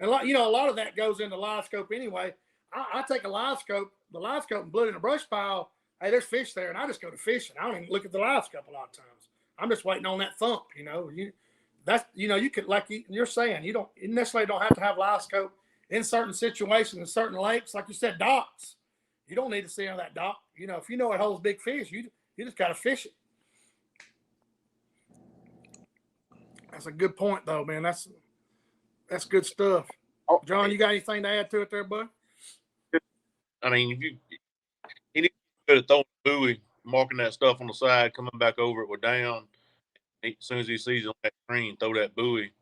and a lot of that goes into live scope anyway. I take the live scope and put it in a brush pile. Hey, there's fish there, and I just go to fishing. I don't even look at the live scope a lot of times. I'm just waiting on that thump. You could, like you're saying, you necessarily don't have to have live scope in certain situations, in certain lakes, like you said, docks. You don't need to see on that dock. If you know it holds big fish, you just got to fish it. That's a good point, though, man. That's good stuff. John, you got anything to add to it there, bud? I mean, he needs to be good at throwing the buoy, marking that stuff on the side, coming back over it with down. As soon as he sees it on that screen, throw that buoy.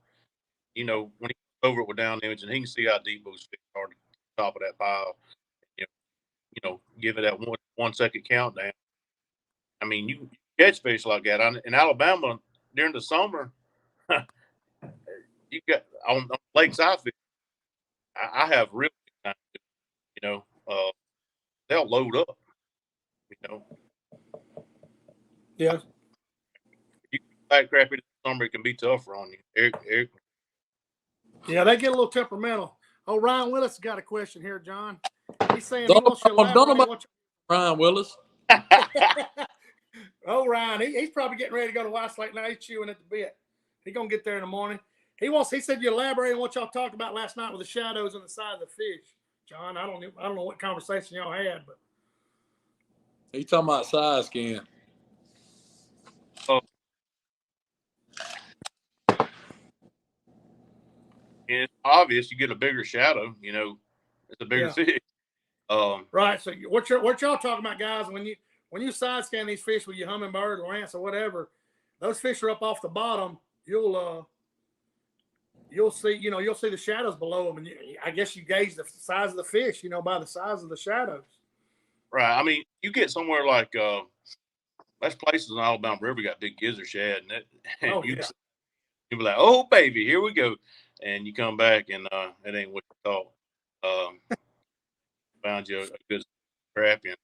When he goes over it with down image, and he can see how deep those fish are to the top of that pile. Give it that 1 second countdown. I mean, you catch fish like that. In Alabama during the summer, you got on lakes I fish. I have really good time. They'll load up. Yeah. You back crappie in the summer, it can be tougher on you. Eric. Yeah, they get a little temperamental. Oh, Ryan Willis got a question here, John. He's saying he wants you to elaborate. Ryan Willis. Oh, Ryan, he's probably getting ready to go to White Lake now. He's chewing at the bit. He's gonna get there in the morning. He said you elaborate on what y'all talked about last night with the shadows on the side of the fish. John, I don't know what conversation y'all had, but He's talking about side scan. It's obvious you get a bigger shadow, it's a bigger fish. Right. So what y'all talking about, guys? When you side scan these fish with your hummingbird or ants or whatever, those fish are up off the bottom. You'll see the shadows below them, and I guess you gauge the size of the fish, by the size of the shadows. Right. I mean, you get somewhere like there's places in Alabama River got big gizzard shad, and you'll be like, "Oh baby, here we go," and you come back and it ain't what you thought. Found you a good crappie and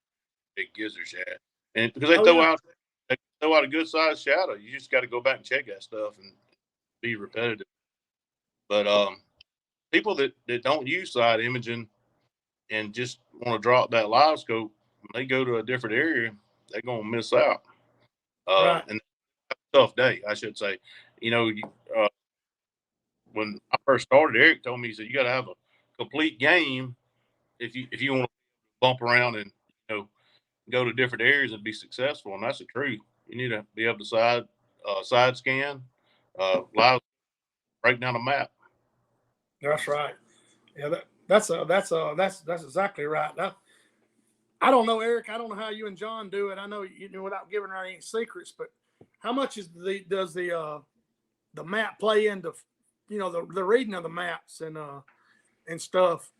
big gizzard shad, and because they throw out a good sized shadow, you just got to go back and check that stuff and be repetitive. But people that don't use side imaging and just want to drop that live scope, when they go to a different area, they're gonna miss out. Right. And tough day, I should say. You know, when I first started, Eric told me, he said, you got to have a complete game if you want to bump around and, you know, go to different areas and be successful. And that's the truth. You need to be able to side scan, live, break down a map. That's right. Yeah, that's exactly right. I don't know, Eric. I don't know how you and John do it. I know you know without giving out any secrets, but how much does the map play into, you know, the reading of the maps and stuff?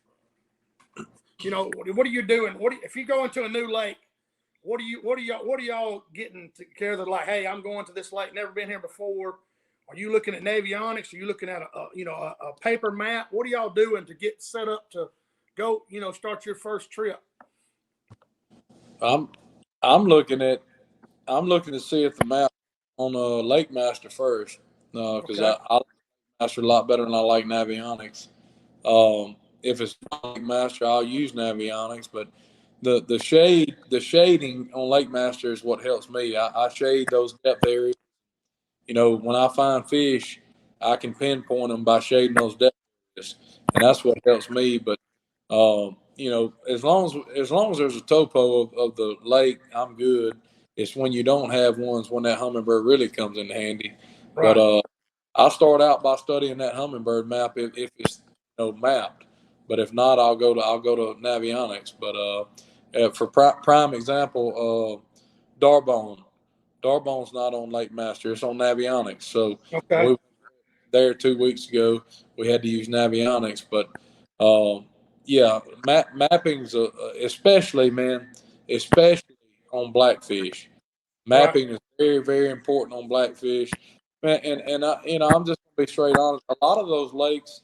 You know, what are you doing? If you go into a new lake? What are y'all getting together? Like, hey, I'm going to this lake, never been here before. Are you looking at navionics? Are you looking at a paper map? What are y'all doing to get set up to go, you know, start your first trip? I'm looking to see if the map on Lake Master first, because Okay. I like Master a lot better than I like Navionics. If it's not Lake Master, I'll use Navionics, but the shading on Lake Master is what helps me. I shade those depth areas. You know, when I find fish, I can pinpoint them by shading those depth areas, and that's what helps me. But you know, as long as there's a topo of the lake, I'm good. It's when you don't have ones when that hummingbird really comes in handy. But Right. I start out by studying that hummingbird map if it's, you know, mapped. But if not, I'll go to Navionics. But for prime example, Darbone. Darbone's not on Lake Master. It's on Navionics. So when Okay. we were there 2 weeks ago, we had to use Navionics. But yeah, mapping's especially, man, especially on blackfish. Right. Mapping is very, very important on blackfish. Man, and I, you know, I'm just gonna be straight honest. A lot of those lakes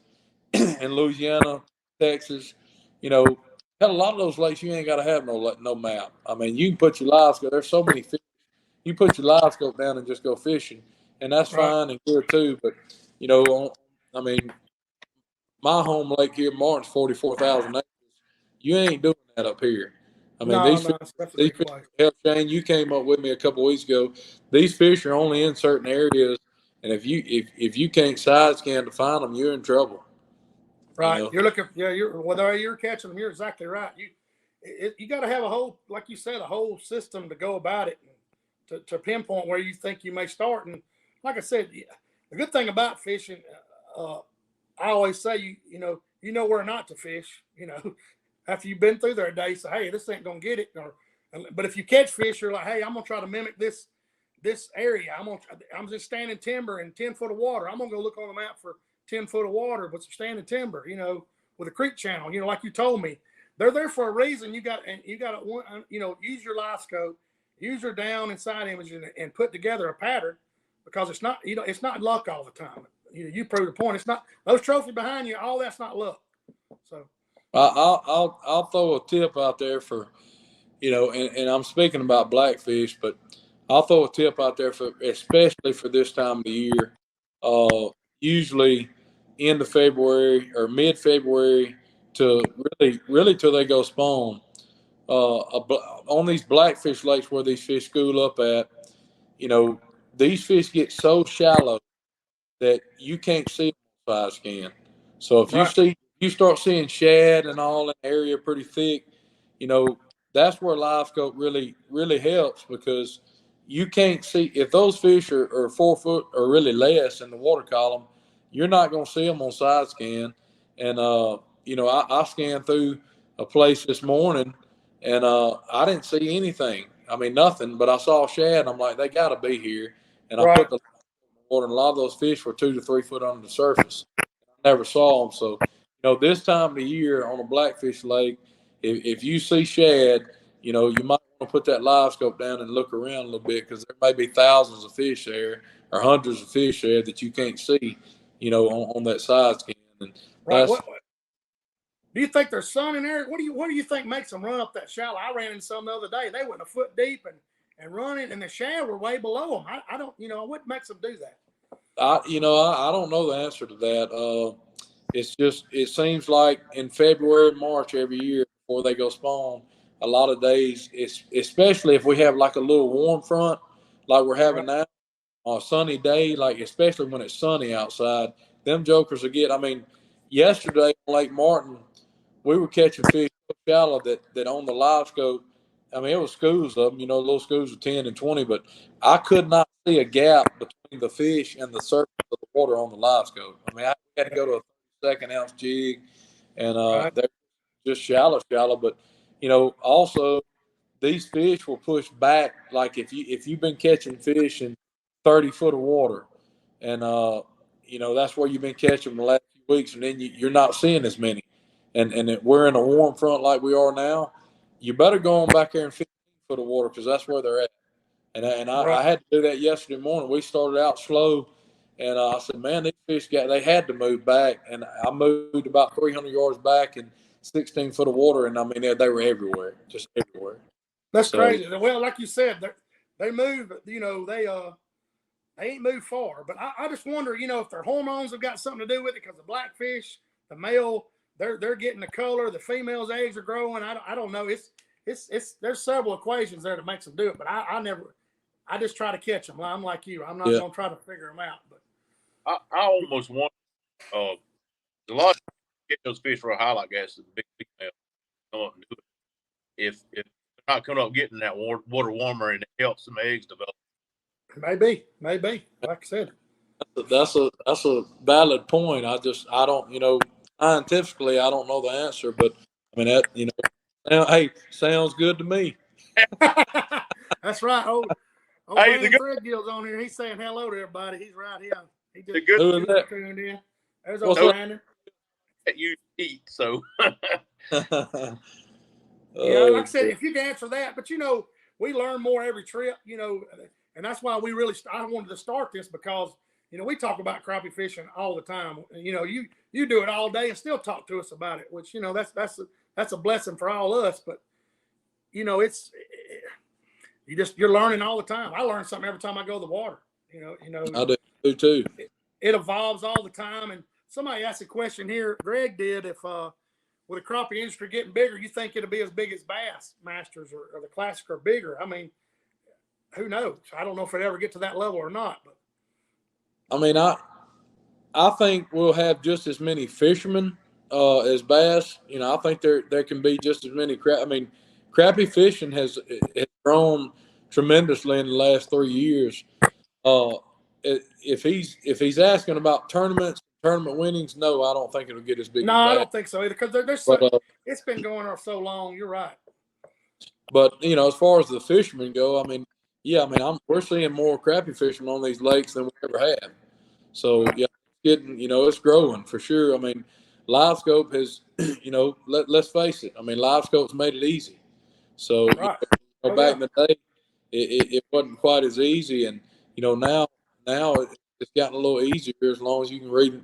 in Louisiana, Texas, you know, hell, a lot of those lakes you ain't got to have no map. I mean, you can put your live scope. There's so many fish. You put your live scope down and just go fishing, and that's Right. fine and good too. But you know, I mean, my home lake here, Martin's 44,000 acres. You ain't doing that up here. I mean, No, no, that's a these big fish, place. hell, Shane, you came up with me a couple of weeks ago. These fish are only in certain areas, and if you can't side scan to find them, you're in trouble. You Right. know. You're looking. Yeah. Whether you're catching them, you're exactly right. You got to have a whole, like you said, a whole system to go about it, to pinpoint where you think you may start. And like I said, the good thing about fishing, uh, I always say you know where not to fish. You know, after you've been through there a day, say, hey, this ain't gonna get it. But if you catch fish, you're like, hey, I'm gonna try to mimic this area. I'm just standing timber in 10 foot of water. I'm gonna go look on the map for 10 foot of water with some standing timber. You know, with a creek channel. You know, like you told me, they're there for a reason. You got to use your live scope, use your down and side image, and put together a pattern, because it's not it's not luck all the time. You prove the point. It's not those trophies behind you. All that's not luck. So I'll throw a tip out there for, you know, and I'm speaking about blackfish, but I'll throw a tip out there for especially for this time of the year. Uh, Usually end of February or mid February to really till they go spawn. On these blackfish lakes where these fish school up at, you know, these fish get so shallow that you can't see them on side scan. So if right, you start seeing shad and all in the area pretty thick, you know, that's where live scope really helps, because you can't see if those fish are 4 foot or really less in the water column, you're not going to see them on side scan. And you know, I scanned through a place this morning, and I didn't see anything. I mean, nothing, but I saw shad. I'm like, they got to be here. And I right. put the water, and a lot of those fish were 2 to 3 foot under the surface. I never saw them. So, you know, this time of the year on a blackfish lake, if you see shad, you know, you might want to put that live scope down and look around a little bit, because there may be thousands of fish there or hundreds of fish there that you can't see, you know, on that side scan. And Right. that's What do you think there's sun in there? What do you think makes them run up that shallow? I ran into some the other day. They went a foot deep and running, and the shad were way below them. I don't, what makes them do that? I don't know the answer to that. It's just it seems like in February, March every year before they go spawn, a lot of days, especially if we have like a little warm front, like we're having now on a sunny day, like especially when it's sunny outside, them jokers will get. I mean, yesterday on Lake Martin, we were catching fish so shallow that on the live scope, I mean, it was schools of them, little schools of 10 and 20, but I could not see a gap between the fish and the surface of the water on the live scope. I mean, I had to go to a 32nd ounce jig, and they're just shallow, but also these fish will push back. Like if you've been catching fish in 30 foot of water, and that's where you've been catching them the last few weeks, and then you're not seeing as many, and we're in a warm front like we are now. You better go on back there in 15 foot of water because that's where they're at. And I had to do that yesterday morning. We started out slow, and I said, man, these fish they had to move back, and I moved about 300 yards back in 16 foot of water, and I mean they were everywhere, just everywhere. That's crazy. Well, like you said, they move. They ain't moved far. But I just wonder, if their hormones have got something to do with it, because the blackfish, the male, they're getting the color, the female's eggs are growing. I don't know. It's there's several equations there that makes them do it. But I just try to catch them. I'm like you. I'm not gonna try to figure them out. But I almost want a lot of get those fish real high like that. So the big female come up and do it. If they're not coming up getting that water warmer and it helps some eggs develop. Maybe. Like I said, that's a valid point. I don't, scientifically, I don't know the answer, but I mean that, hey, sounds good to me. That's right. Old Brandon Threadgill's on here. He's saying hello to everybody. He's right here. He just Who is that? tuned in. There's old Brandon. That you eat, so. Yeah, like I said, if you can answer that, but we learn more every trip, and that's why I wanted to start this because, we talk about crappie fishing all the time. You do it all day and still talk to us about it, which, that's a blessing for all us. But, you're learning all the time. I learn something every time I go to the water, I do too. It evolves all the time. And somebody asked a question here. Greg did, if, with the crappie industry getting bigger, you think it'll be as big as Bass Masters or the Classic or bigger? I mean, who knows? I don't know if it ever get to that level or not. But I mean, I think we'll have just as many fishermen as bass. I think there can be just as many crappie fishing has grown tremendously in the last 3 years. If he's asking about tournament winnings, no, I don't think it'll get as big. No, I don't think so either because it's been going on so long. You're right. But as far as the fishermen go, we're seeing more crappie fishermen on these lakes than we ever have. So it's growing for sure. I mean, live scope has, let's face it. I mean, live scope's made it easy. So back in the day, it wasn't quite as easy, and now it's gotten a little easier as long as you can read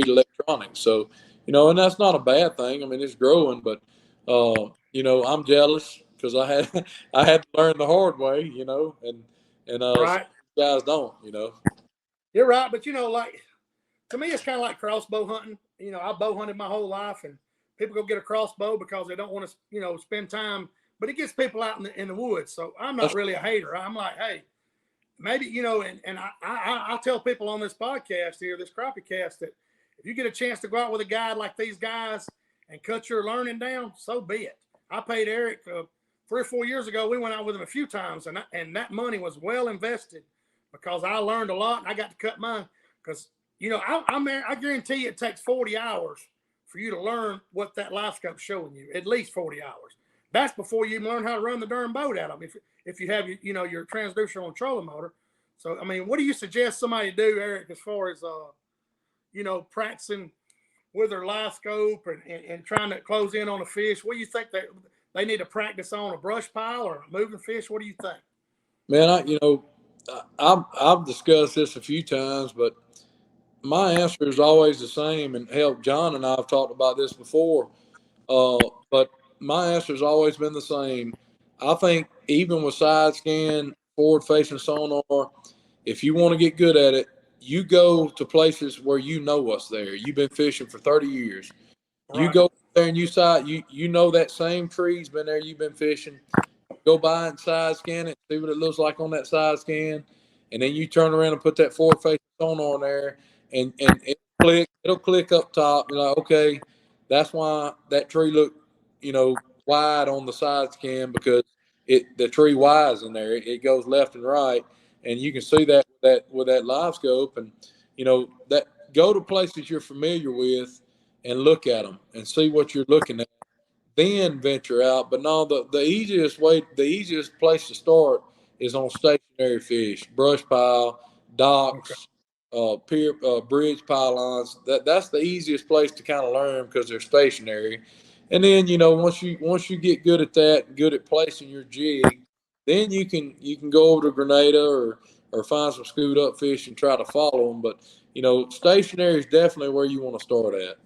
electronics. So and that's not a bad thing. I mean, it's growing, but I'm jealous because I had to learn the hard way, and right. Guys don't, You're right, but like to me, it's kind of like crossbow hunting. I bow hunted my whole life, and people go get a crossbow because they don't want to, spend time. But it gets people out in the woods. So I'm not really a hater. I'm like, hey, maybe and I tell people on this podcast here, this crappie cast, that if you get a chance to go out with a guide like these guys and cut your learning down, so be it. I paid Eric 3 or 4 years ago. We went out with him a few times, and that money was well invested because I learned a lot. And I got to cut mine because I guarantee you it takes 40 hours for you to learn what that live scope's showing you. At least 40 hours. That's before you learn how to run the darn boat out of them. If you have your transducer on trolling motor. So I mean, what do you suggest somebody do, Eric, as far as practicing with their live scope and trying to close in on a fish? What do you think they need to practice on, a brush pile or a moving fish? What do you think? Man, I've discussed this a few times, but my answer is always the same. And hell, John and I have talked about this before, but my answer has always been the same. I think even with side scan, forward-facing sonar, if you want to get good at it, you go to places where you know what's there. You've been fishing for 30 years. Right. You go there and you know that same tree's been there. You've been fishing. go by and side scan it, see what it looks like on that side scan, and then you turn around and put that forward facing sonar on there, and it'll click up top. You're like, okay, that's why that tree looked, wide on the side scan, because the tree wise in there. It goes left and right, and you can see that with that live scope, and that go to places you're familiar with and look at them and see what you're looking at, then venture out. But no, the easiest place to start is on stationary fish, brush pile, docks, pier, bridge pylons. That's the easiest place to kind of learn because they're stationary. And then once you get good at that, good at placing your jig, then you can go over to Grenada or find some scoot up fish and try to follow them. But stationary is definitely where you want to start at.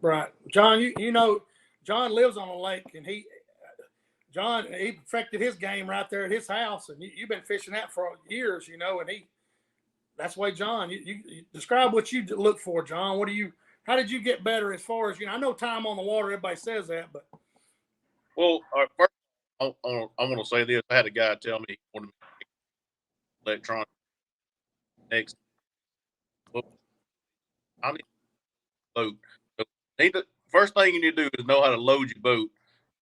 Right, John. John lives on a lake, and he perfected his game right there at his house, and you've been fishing that for years, and that's why, John. You describe what you look for, John. How did you get better as far as I know time on the water. Everybody says that, but first, I want to say this. I had a guy tell me he wanted me to make electronic next. Well, I need a boat. So first thing you need to do is know how to load your boat,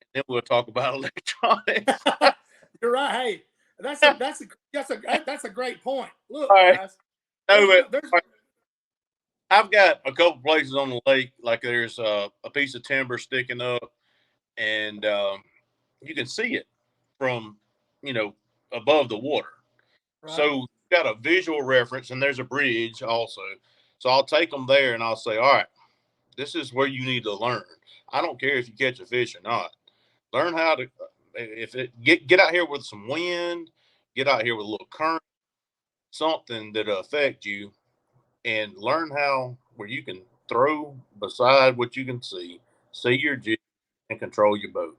and then we'll talk about electronics. You're right. Hey, that's a great point. Look, right, guys. I've got a couple places on the lake, like there's a piece of timber sticking up, and you can see it from above the water. Right. So you've got a visual reference, and there's a bridge also. So I'll take them there, and I'll say, all right, this is where you need to learn. I don't care if you catch a fish or not. Learn how to get out here with some wind, get out here with a little current, something that'll affect you, and learn where you can throw beside what you can see your jig, and control your boat.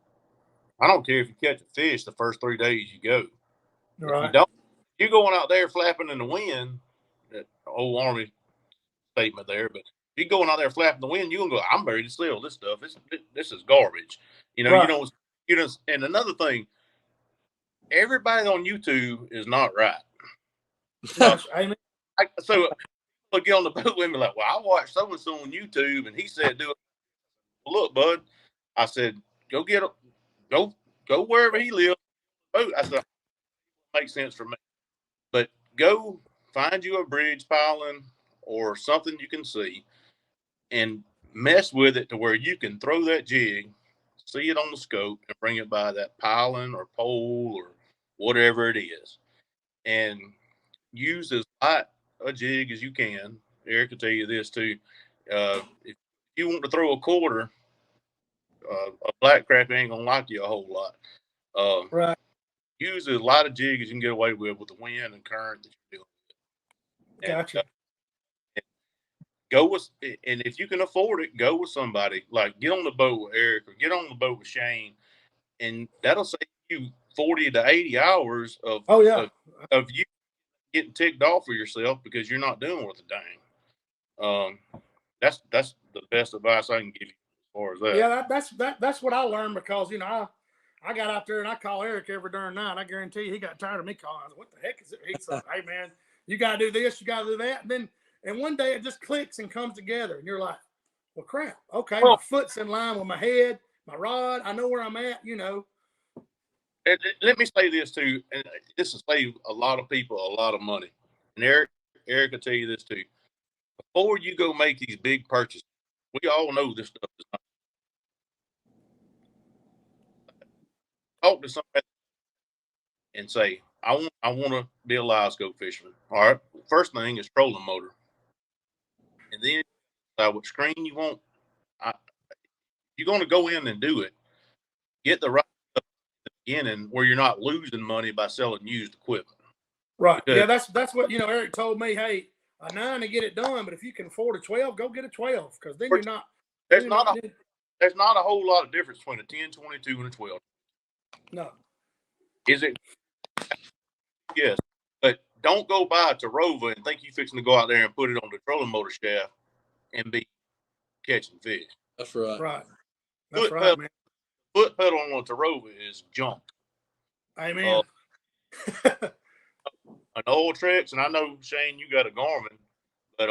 I don't care if you catch a fish the first 3 days you go. Right. If you don't, you're going out there flapping in the wind. That old Army statement there, but if you're going out there flapping the wind, you're gonna go, I'm ready to steal this stuff. This is garbage. Right. And another thing, everybody on YouTube is not right. So people get on the boat with me like, well, I watched so and so on YouTube, and he said do it. Well, look, bud, I said go wherever he lives. Boat. I said makes sense for me, but go find you a bridge piling or something you can see, and mess with it to where you can throw that jig, see it on the scope, and bring it by that piling or pole or whatever it is, and use as light a jig as you can. Eric will tell you this too. If you want to throw a quarter, a black crappie ain't gonna like you a whole lot. Right. Use as light a jig as you can get away with the wind and current that you're dealing with. Gotcha. Go with, and if you can afford it, go with somebody. Like get on the boat with Eric or get on the boat with Shane, and that'll save you 40 to 80 hours of you getting ticked off for yourself because you're not doing worth a dang. That's the best advice I can give you as far as that. Yeah, that's what I learned because I got out there and I call Eric every darn night. I guarantee you he got tired of me calling. I was, what the heck is it? He's like, hey man, you gotta do this, you gotta do that. And one day it just clicks and comes together, and you're like, well, crap. Okay, my foot's in line with my head, my rod. I know where I'm at. Let me say this too, and this will save a lot of people a lot of money. And Eric will tell you this too. Before you go make these big purchases, we all know this stuff is not. Talk to somebody and say, I want to be a live scope fisherman. All right. First thing is trolling motor. And then decide what screen you want. You're going to go in and do it. Get the right stuff at the beginning where you're not losing money by selling used equipment. Right. Because, that's what Eric told me. Hey, a 9 to get it done, but if you can afford a 12, go get a 12 because then you're not. There's not a whole lot of difference between a 10, 22, and a 12. No. Is it? Yes. But don't go buy a Tarova and think you're fixing to go out there and put it on the trolling motor shaft and be catching fish. That's right. Right. That's right, man. Foot pedal on a Tarova is junk. Amen. An old tricks, and I know Shane, you got a Garmin, but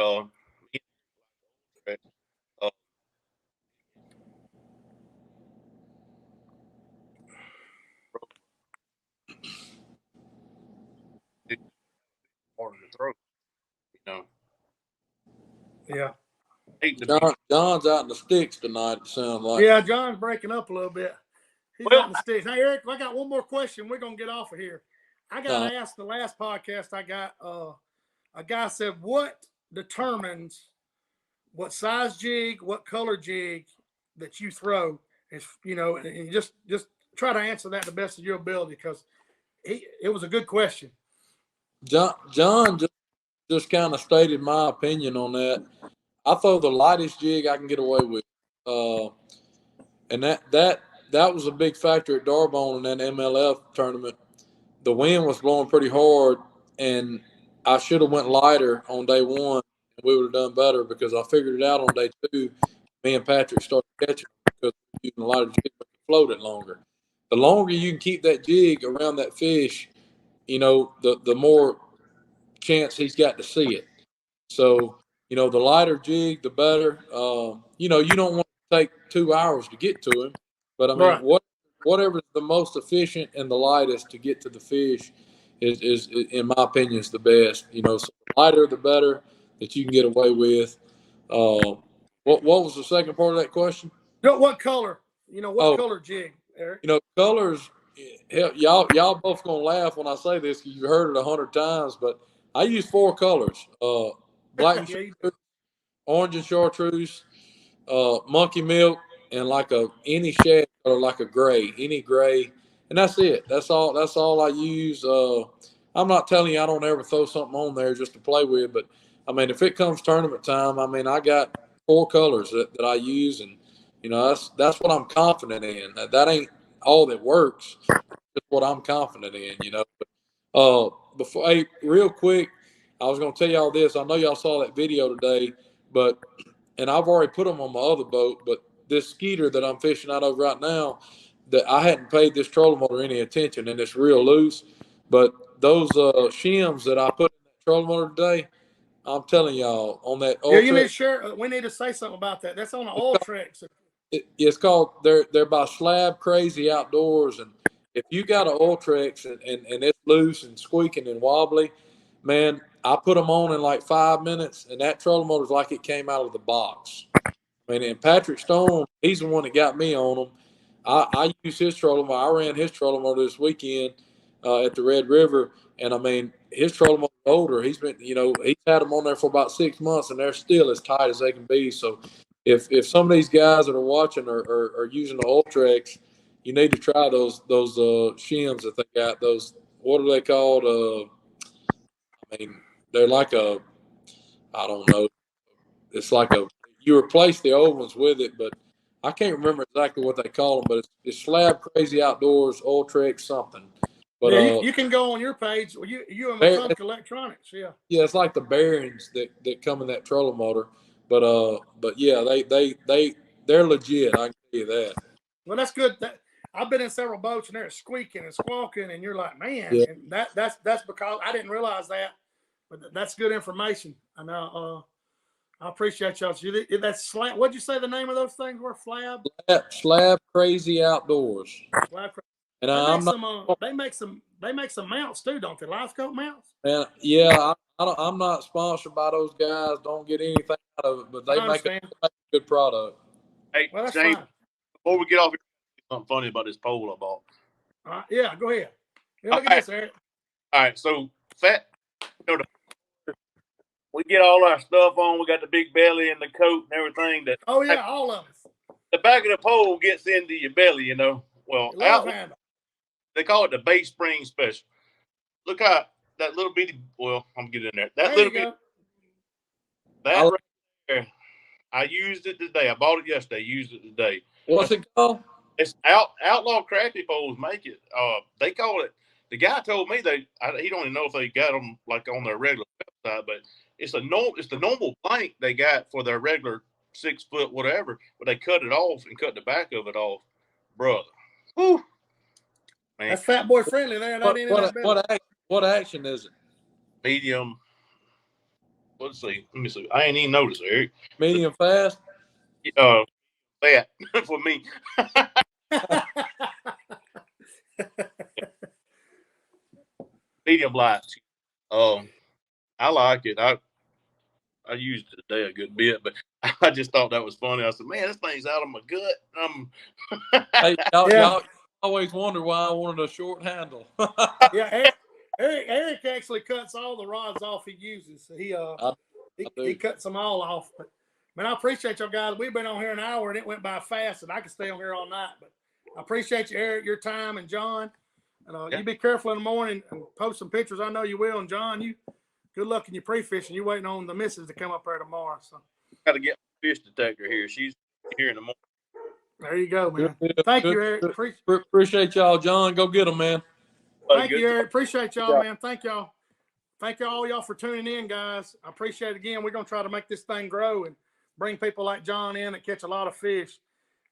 it's harder to throw, you know. Yeah. John's out in the sticks tonight, it sounds like. Yeah, John's breaking up a little bit. He's out in the sticks. Hey, Eric, I got one more question. We're going to get off of here. I got asked the last podcast I got, a guy said, what determines what size jig, what color jig that you throw? Is, you know, and just try to answer that the best of your ability, because it was a good question. John just kind of stated my opinion on that. I throw the lightest jig I can get away with, and that was a big factor at Darbone in that MLF tournament. The wind was blowing pretty hard, and I should have went lighter on day one, and we would have done better, because I figured it out on day two. Me and Patrick started catching because we were using a lot of jigs that float it longer. The longer you can keep that jig around that fish, you know, the more chance he's got to see it. So, you know, the lighter jig, the better. You know, you don't want to take 2 hours to get to him, but I mean, whatever is the most efficient and the lightest to get to the fish is in my opinion, is the best. You know, so the lighter the better that you can get away with. What was the second part of that question? What color? You know, what color jig, Eric? You know, colors. Hell, y'all both gonna laugh when I say this, because you've heard it 100 times, but I use 4 colors: black and chartreuse, orange and chartreuse, monkey milk, and like any shad or like a gray, any gray, and that's it. That's all I use. I'm not telling you I don't ever throw something on there just to play with, but I mean, if it comes tournament time, I mean, I got 4 colors that I use, and you know, that's what I'm confident in. That ain't all that works. Just what I'm confident in, you know. Before, hey, real quick, I was going to tell y'all this. I know y'all saw that video today, and I've already put them on my other boat. But this skeeter that I'm fishing out of right now, that I hadn't paid this trolling motor any attention, and it's real loose. But those shims that I put in that trolling motor today, I'm telling y'all on that. Yeah, you need to share. We need to say something about that. That's on the Ultrex. It's called. They're by Slab Crazy Outdoors, and if you got an Ultrex and it's loose and squeaking and wobbly, man, I put them on in like 5 minutes, and that trolling motor's like it came out of the box. I mean, and Patrick Stone, he's the one that got me on them. I use his trolling motor. I ran his trolling motor this weekend at the Red River, and I mean, his trolling motor's older. He's been, you know, he's had them on there for about 6 months, and they're still as tight as they can be. So, if some of these guys that are watching are using the Ultrex, you need to try those shims that they got. Those, what are they called? I mean, they're like I don't know. It's like you replace the old ones with it, but I can't remember exactly what they call them. But it's Slab Crazy Outdoors Ultrex something. But yeah, you can go on your page. You and McClunk Electronics, yeah. Yeah, it's like the bearings that come in that trolling motor. But yeah, they're legit. I can tell you that. Well, that's good. I've been in several boats and they're squeaking and squawking, and you're like, man, yeah. And that's because I didn't realize that. But that's good information. And I appreciate y'all. That's Slab. What'd you say the name of those things were? Slab Crazy Outdoors. Slab Crazy. And they make some mounts too, don't they? Live scope mounts. And yeah, I'm not sponsored by those guys. Don't get anything out of it, but they make a good product. Hey, well, Shane, fine. Before we get off here, something funny about this pole I bought. Yeah, go ahead. Yeah, look at this, Eric. All right, so we get all our stuff on. We got the big belly and the coat and everything. Oh yeah, all of us. The back of the pole gets into your belly, you know. Well, they call it the base spring special. Look how that little bitty. Well, I'm getting in there. That little bitty. That right there. I used it today. I bought it yesterday. Used it today. What's it called? It's Outlaw Crappie Poles make it. They call it. The guy told me he don't even know if they got them like on their regular website, but it's the normal blank they got for their regular 6 foot whatever, but they cut it off and cut the back of it off, brother. Whew. man. That's fat boy friendly there. That ain't in that belly. What action is it? Medium. Let's see. Let me see. I ain't even noticed, Eric. Medium fast? Fat for me. Medium light. I like it. I used it today a good bit, but I just thought that was funny. I said, man, this thing's out of my gut. Hey, y'all always wonder why I wanted a short handle. Yeah, Eric actually cuts all the rods off he uses. He cuts them all off. But man, I appreciate y'all guys. We've been on here an hour and it went by fast, and I could stay on here all night. But I appreciate you, Eric, your time, and John. And you be careful in the morning and post some pictures. I know you will. And John, you good luck in your pre-fishing. You waiting on the missus to come up there tomorrow. So Got to get my fish detector here. She's here in the morning. there you go, man. Thank you, Eric. Appreciate y'all, John. Go get them, man. Thank you, Eric. Appreciate y'all, man. Thank y'all. Thank y'all for tuning in, guys. I appreciate it again. We're going to try to make this thing grow and bring people like John in that catch a lot of fish.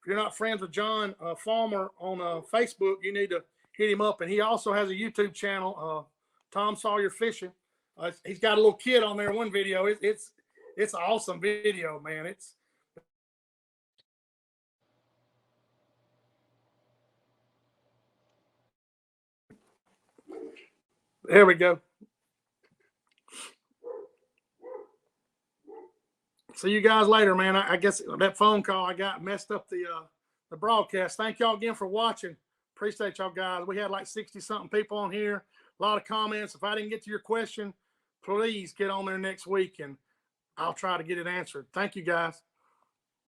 If you're not friends with John Folmar on Facebook, you need to hit him up. And he also has a YouTube channel, Tom Sawyer Fishing. He's got a little kid on there in one video. It's an awesome video, man. There we go. See you guys later, man. I guess that phone call I got messed up the broadcast. Thank y'all again for watching. Appreciate y'all guys. We had like 60-something people on here. A lot of comments. If I didn't get to your question, please get on there next week and I'll try to get it answered. Thank you, guys.